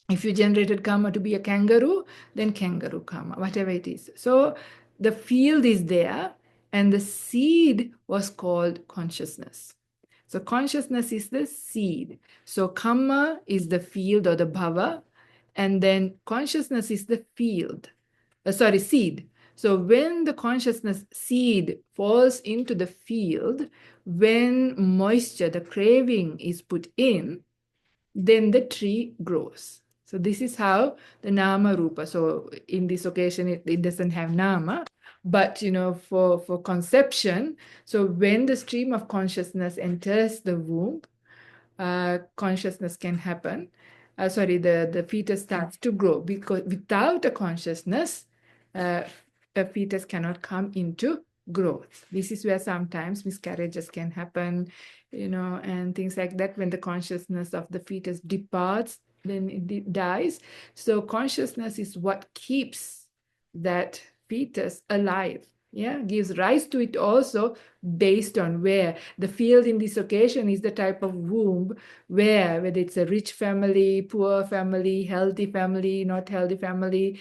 If you generated karma to be a kangaroo, then kangaroo karma, whatever it is. So the field is there, and the seed was called consciousness. So consciousness is the seed. So karma is the field or the bhava, and then consciousness is the field. Seed. So when the consciousness seed falls into the field, when moisture, the craving is put in, then the tree grows. So this is how the nama rupa. So in this occasion, it doesn't have nama, but for conception. So when the stream of consciousness enters the womb, consciousness can happen. The fetus starts to grow, because without a consciousness, a fetus cannot come into growth. This is where sometimes miscarriages can happen, and things like that. When the consciousness of the fetus departs, then it dies. So consciousness is what keeps that fetus alive. Yeah, gives rise to it also, based on where. The field in this occasion is the type of womb whether it's a rich family, poor family, healthy family, not healthy family,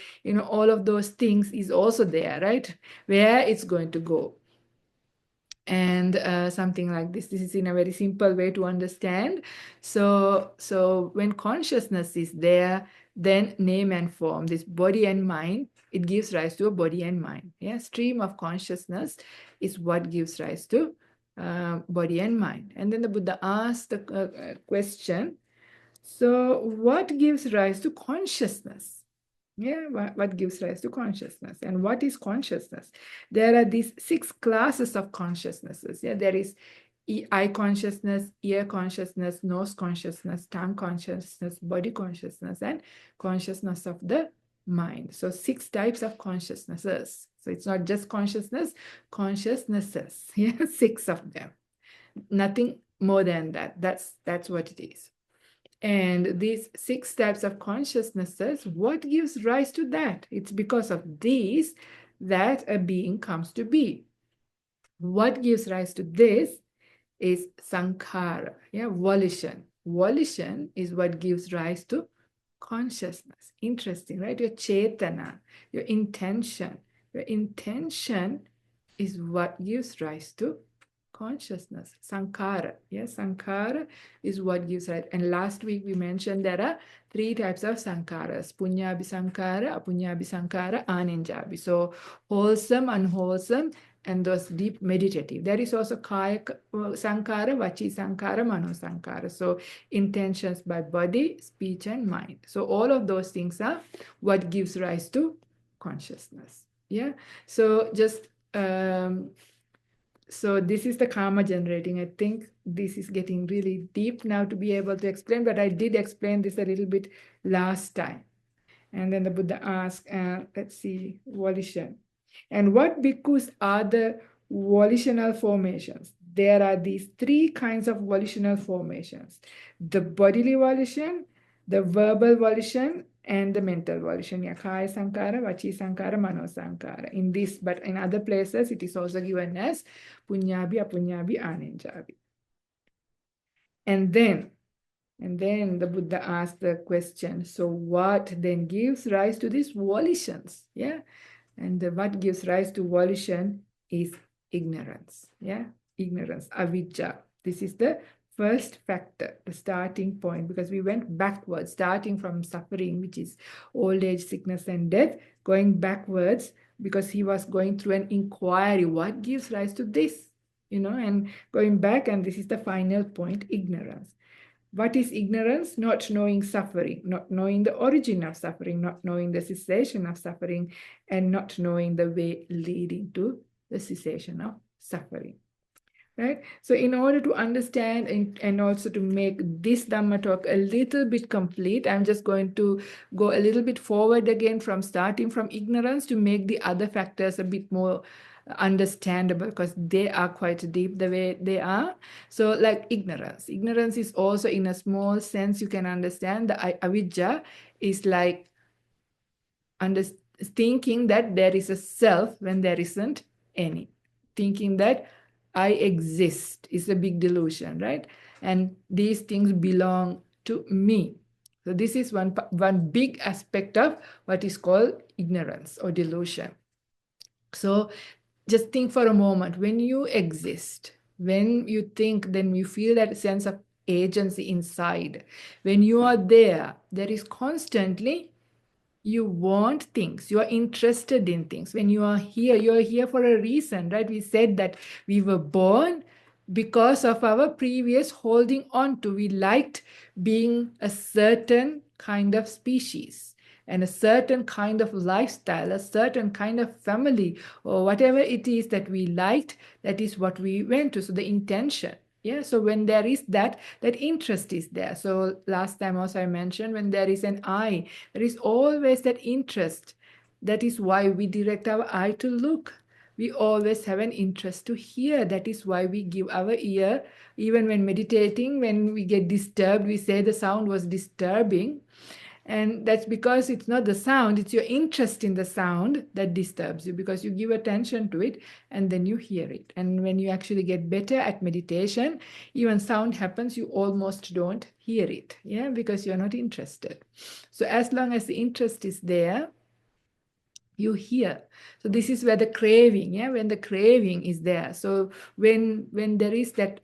all of those things is also there, right? Where it's going to go. And something like this. This is in a very simple way to understand. So when consciousness is there, then name and form, this body and mind, it gives rise to a body and mind. Yeah, stream of consciousness is what gives rise to body and mind. And then the Buddha asked the question, so what gives rise to consciousness? Yeah, what gives rise to consciousness? And what is consciousness? There are these 6 classes of consciousnesses. Yeah, there is eye consciousness, ear consciousness, nose consciousness, tongue consciousness, body consciousness, and consciousness of the mind. So 6 types of consciousnesses. So it's not just consciousness, consciousnesses. Yeah, 6 of them. Nothing more than that. That's what it is. And these 6 types of consciousnesses, what gives rise to that? It's because of these that a being comes to be. What gives rise to this is sankhara, yeah, volition. Volition is what gives rise to consciousness. Interesting, right? Your chetana, your intention. Your intention is what gives rise to consciousness. Sankhara, yes, sankhara is what gives rise. And last week we mentioned there are 3 types of sankharas: punyabi sankhara, apunyabi sankhara, anenjabi. So wholesome, unwholesome, and those deep meditative. There is also kaya sankhara, vachi sankhara, mano sankhara. So intentions by body, speech, and mind. So all of those things are what gives rise to consciousness. Yeah. So just so this is the karma generating. I think this is getting really deep now to be able to explain, but I did explain this a little bit last time. And then the Buddha asked, let's see, volition. And what bhikkhus are the volitional formations? There are these 3 kinds of volitional formations: the bodily volition, the verbal volition, and the mental volition. Kaya sankhara, vachi sankhara, mano sankhara. In this, but in other places, it is also given as punyabi, apunyabi, anenjabi. And then the Buddha asked the question, so what then gives rise to these volitions? Yeah. And what gives rise to volition is ignorance. Yeah. Ignorance, avijja. This is the first factor, the starting point, because we went backwards, starting from suffering, which is old age, sickness, and death, going backwards because he was going through an inquiry. What gives rise to this? And going back, and this is the final point, ignorance. What is ignorance? Not knowing suffering, not knowing the origin of suffering, not knowing the cessation of suffering, and not knowing the way leading to the cessation of suffering. Right? So in order to understand and also to make this Dhamma talk a little bit complete, I'm just going to go a little bit forward again from starting from ignorance to make the other factors a bit more understandable, because they are quite deep the way they are. So like ignorance. Ignorance is also, in a small sense, you can understand the avijja is like thinking that there is a self when there isn't any. Thinking that I exist is a big delusion, right? And these things belong to me. So this is one big aspect of what is called ignorance or delusion. So just think for a moment, when you exist, when you think, then you feel that sense of agency inside. When you are there is constantly, you want things, you are interested in things. When you are here for a reason, right? We said that we were born because of our previous holding on to. We liked being a certain kind of species and a certain kind of lifestyle, a certain kind of family, or whatever it is that we liked, that is what we went to. So the intention. Yeah, so when there is that interest is there. So last time also I mentioned, when there is an eye, there is always that interest. That is why we direct our eye to look. We always have an interest to hear. That is why we give our ear, even when meditating, when we get disturbed, we say the sound was disturbing. And that's because it's not the sound, it's your interest in the sound that disturbs you, because you give attention to it and then you hear it. And when you actually get better at meditation, even sound happens, you almost don't hear it, yeah, because you're not interested. So as long as the interest is there, you hear. So this is where the craving, yeah, when the craving is there. So when there is that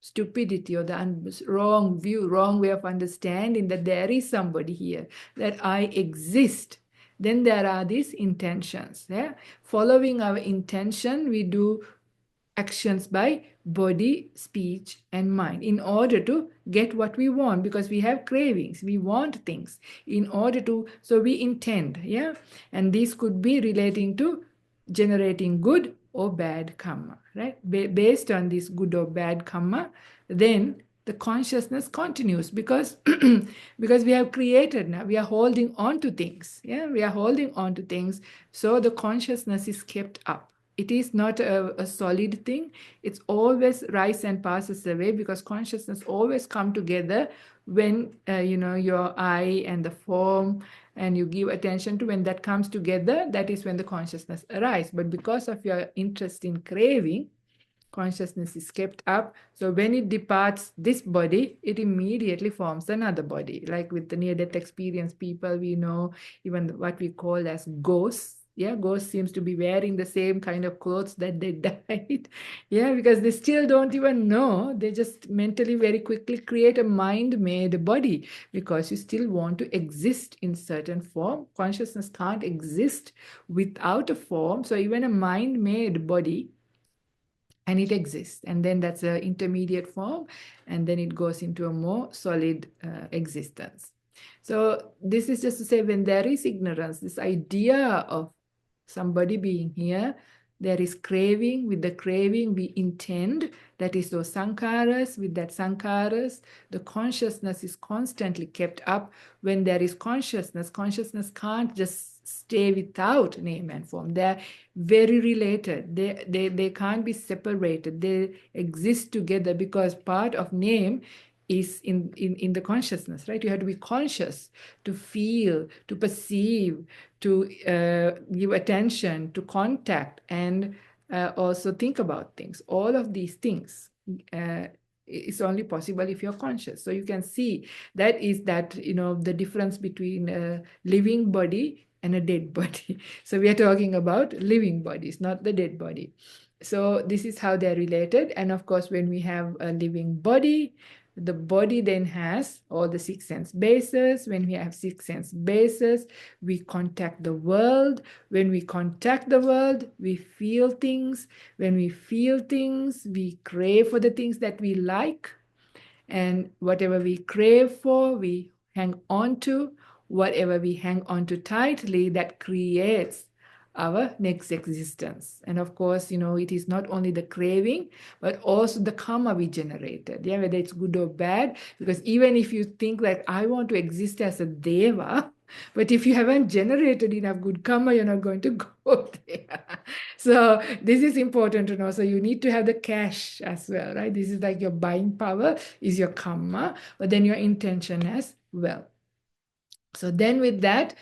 stupidity or the wrong view, wrong way of understanding that there is somebody here, that I exist, then there are these intentions. Yeah? Following our intention, we do actions by body, speech, and mind in order to get what we want, because we have cravings, we want things in order to, so we intend, yeah? And this could be relating to generating good or bad karma, right? Based on this good or bad karma, then the consciousness continues because because we have created now, we are holding on to things. Yeah, we are holding on to things. So the consciousness is kept up. It is not a solid thing. It's always rise and passes away because consciousness always come together when your eye and the form and you give attention to when that comes together, that is when the consciousness arises. But because of your interest in craving, consciousness is kept up. So when it departs this body, it immediately forms another body. Like with the near-death experience people, we know even what we call as ghosts. Yeah, ghosts seems to be wearing the same kind of clothes that they died. Yeah, because they still don't even know. They just mentally very quickly create a mind-made body because you still want to exist in certain form. Consciousness can't exist without a form. So even a mind-made body, and it exists, and then that's an intermediate form, and then it goes into a more solid existence. So this is just to say, when there is ignorance, this idea of somebody being here, there is craving. With the craving we intend, that is those sankharas. With that sankharas, the consciousness is constantly kept up. When there is consciousness, consciousness can't just stay without name and form. They're very related. They can't be separated. They exist together because part of name is in the consciousness, right? You have to be conscious to feel, to perceive, to give attention, to contact, and also think about things. All of these things is only possible if you're conscious. So you can see that is that, the difference between a living body and a dead body. So we are talking about living bodies, not the dead body. So this is how they're related. And of course, when we have a living body, the body then has all the six sense bases. When we have six sense bases, we contact the world. When we contact the world, we feel things. When we feel things, we crave for the things that we like. And whatever we crave for, we hang on to. Whatever we hang on to tightly, that creates our next existence. And of course, it is not only the craving, but also the karma we generated. Yeah, whether it's good or bad. Because even if you think like, I want to exist as a deva, but if you haven't generated enough good karma, you're not going to go there. So this is important to know. So you need to have the cash as well, right? This is like your buying power is your karma, but then your intention as well. So then with that,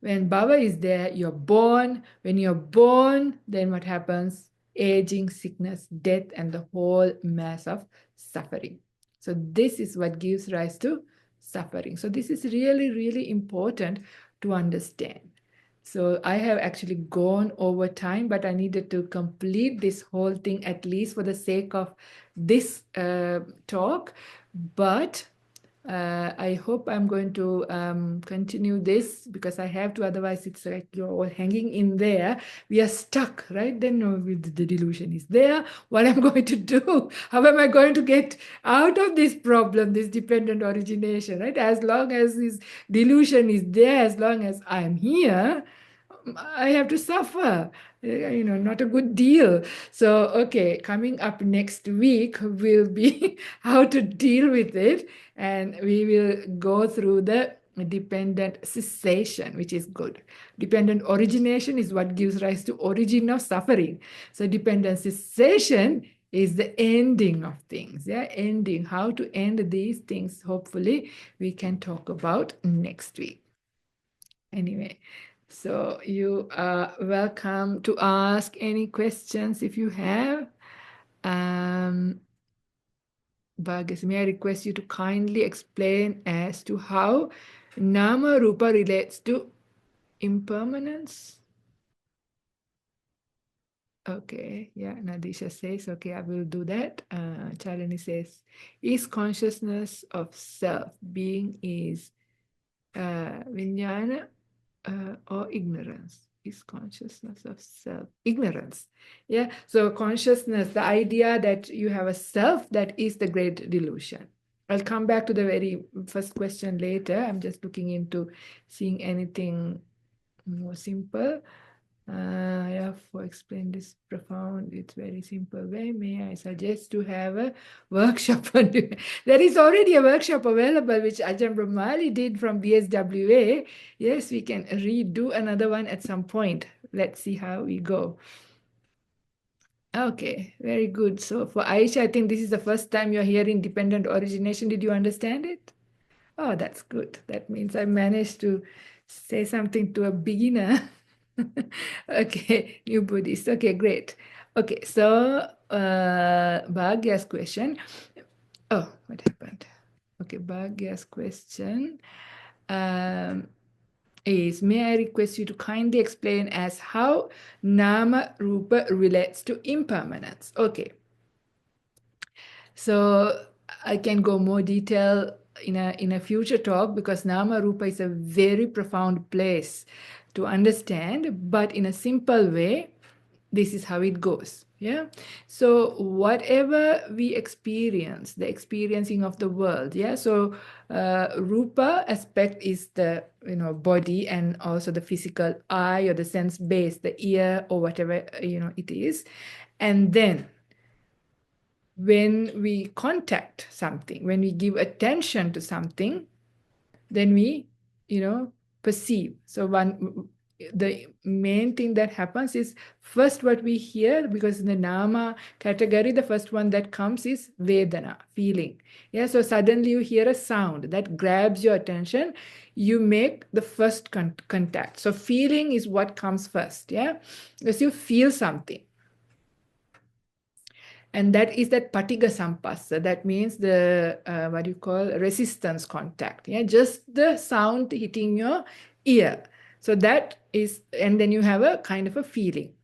when Baba is there, you're born. When you're born, then what happens? Aging, sickness, death, and the whole mass of suffering. So this is what gives rise to suffering. So this is really, really important to understand. So I have actually gone over time, but I needed to complete this whole thing at least for the sake of this talk. But I hope I'm going to continue this because I have to, otherwise it's like you're all hanging in there. We are stuck, right? Then the delusion is there. What am I going to do? How am I going to get out of this problem, this dependent origination, right? As long as this delusion is there, as long as I'm here, I have to suffer. Not a good deal. So, okay, coming up next week will be how to deal with it. And we will go through the dependent cessation, which is good. Dependent origination is what gives rise to origin of suffering. So, dependent cessation is the ending of things. Yeah, ending. How to end these things, hopefully, we can talk about next week. Anyway, so you are welcome to ask any questions if you have. Bhagas, may I request you to kindly explain as to how Nama Rupa relates to impermanence? Okay, yeah, Nadisha says, okay, I will do that. Chalani says, is consciousness of self, being is Vijnana or ignorance? Is consciousness of self ignorance? Yeah, so consciousness, the idea that you have a self, that is the great delusion. I'll come back to the very first question later. I'm just looking into seeing anything more simple. Yeah, for explain this profound, it's very simple way. May I suggest to have a workshop on there is already a workshop available which Ajahn Brahmali did from BSWA. Yes, we can redo another one at some point. Let's see how we go. Okay, very good. So for Aisha, I think this is the first time you're hearing dependent origination. Did you understand it? Oh, that's good. That means I managed to say something to a beginner. Okay, new Buddhist. Okay, great. Okay, so Bhagya's question. Oh, what happened? Okay, Bhagya's question is, may I request you to kindly explain as how Nama Rupa relates to impermanence? Okay. So I can go more detail in a future talk because Nama Rupa is a very profound place to understand, but in a simple way, this is how it goes. Yeah. So whatever we experience, the experiencing of the world. Yeah. So Rupa aspect is the body and also the physical eye or the sense base, the ear or whatever it is, and then when we contact something, when we give attention to something, then we, perceive. So the main thing that happens is first what we hear, because in the Nama category, the first one that comes is Vedana, feeling. Yeah, so suddenly you hear a sound that grabs your attention, you make the first contact. So feeling is what comes first, yeah, because you feel something. And that is that patiga sampassa. That means the, what you call resistance contact. Yeah, just the sound hitting your ear. So that is, and then you have a kind of a feeling.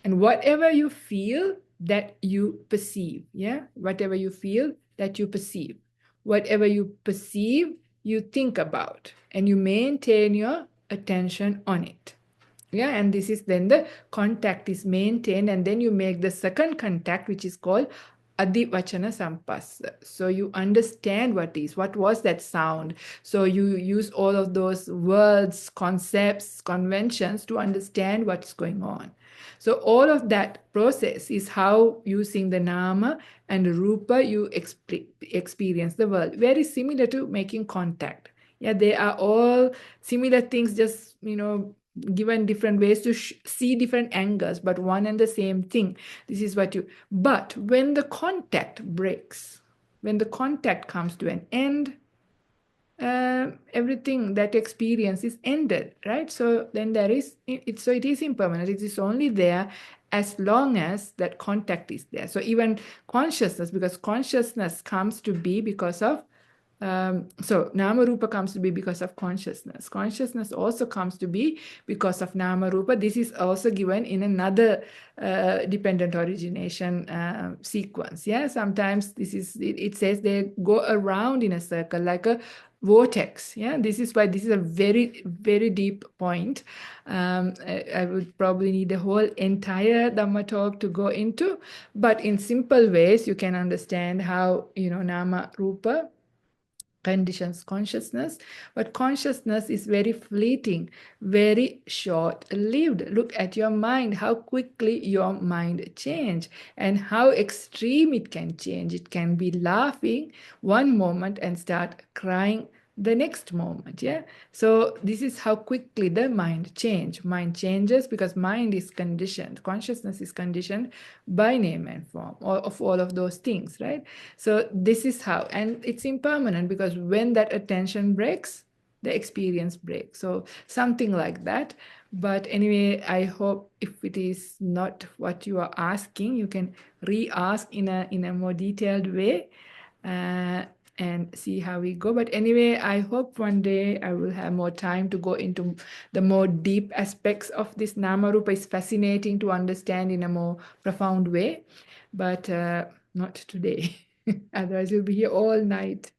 And whatever you feel, that you perceive. Yeah, whatever you feel, that you perceive. Whatever you perceive, you think about. And you maintain your attention on it. Yeah, and this is then the contact is maintained, and then you make the second contact, which is called adivachana sampassa. So you understand what was that sound. So you use all of those words, concepts, conventions to understand what's going on. So all of that process is how using the nama and rupa you experience the world. Very similar to making contact. Yeah, they are all similar things, just given different ways to see different angles, but one and the same thing. This is what you, but when the contact breaks, when the contact comes to an end, everything, that experience is ended, right? So then there is, so it is impermanent. It is only there as long as that contact is there. So even consciousness, because consciousness comes to be because of so Nama Rupa comes to be because of consciousness. Consciousness also comes to be because of Nama Rupa. This is also given in another dependent origination sequence. Yeah, sometimes it says they go around in a circle like a vortex. Yeah, this is why this is a very, very deep point. I would probably need the whole entire Dhamma talk to go into, but in simple ways, you can understand how, Nama Rupa conditions consciousness, but consciousness is very fleeting, very short-lived. Look at your mind, how quickly your mind change and how extreme it can change. It can be laughing one moment and start crying the next moment. Yeah, so this is how quickly the mind changes because mind is conditioned, consciousness is conditioned by name and form, of all of those things, right? So this is how, and it's impermanent because when that attention breaks, the experience breaks. So something like that. But anyway, I hope if it is not what you are asking, you can re-ask in a more detailed way and see how we go. But anyway, I hope one day I will have more time to go into the more deep aspects of this Nama Rupa. It's fascinating to understand in a more profound way, but not today. Otherwise, we'll be here all night.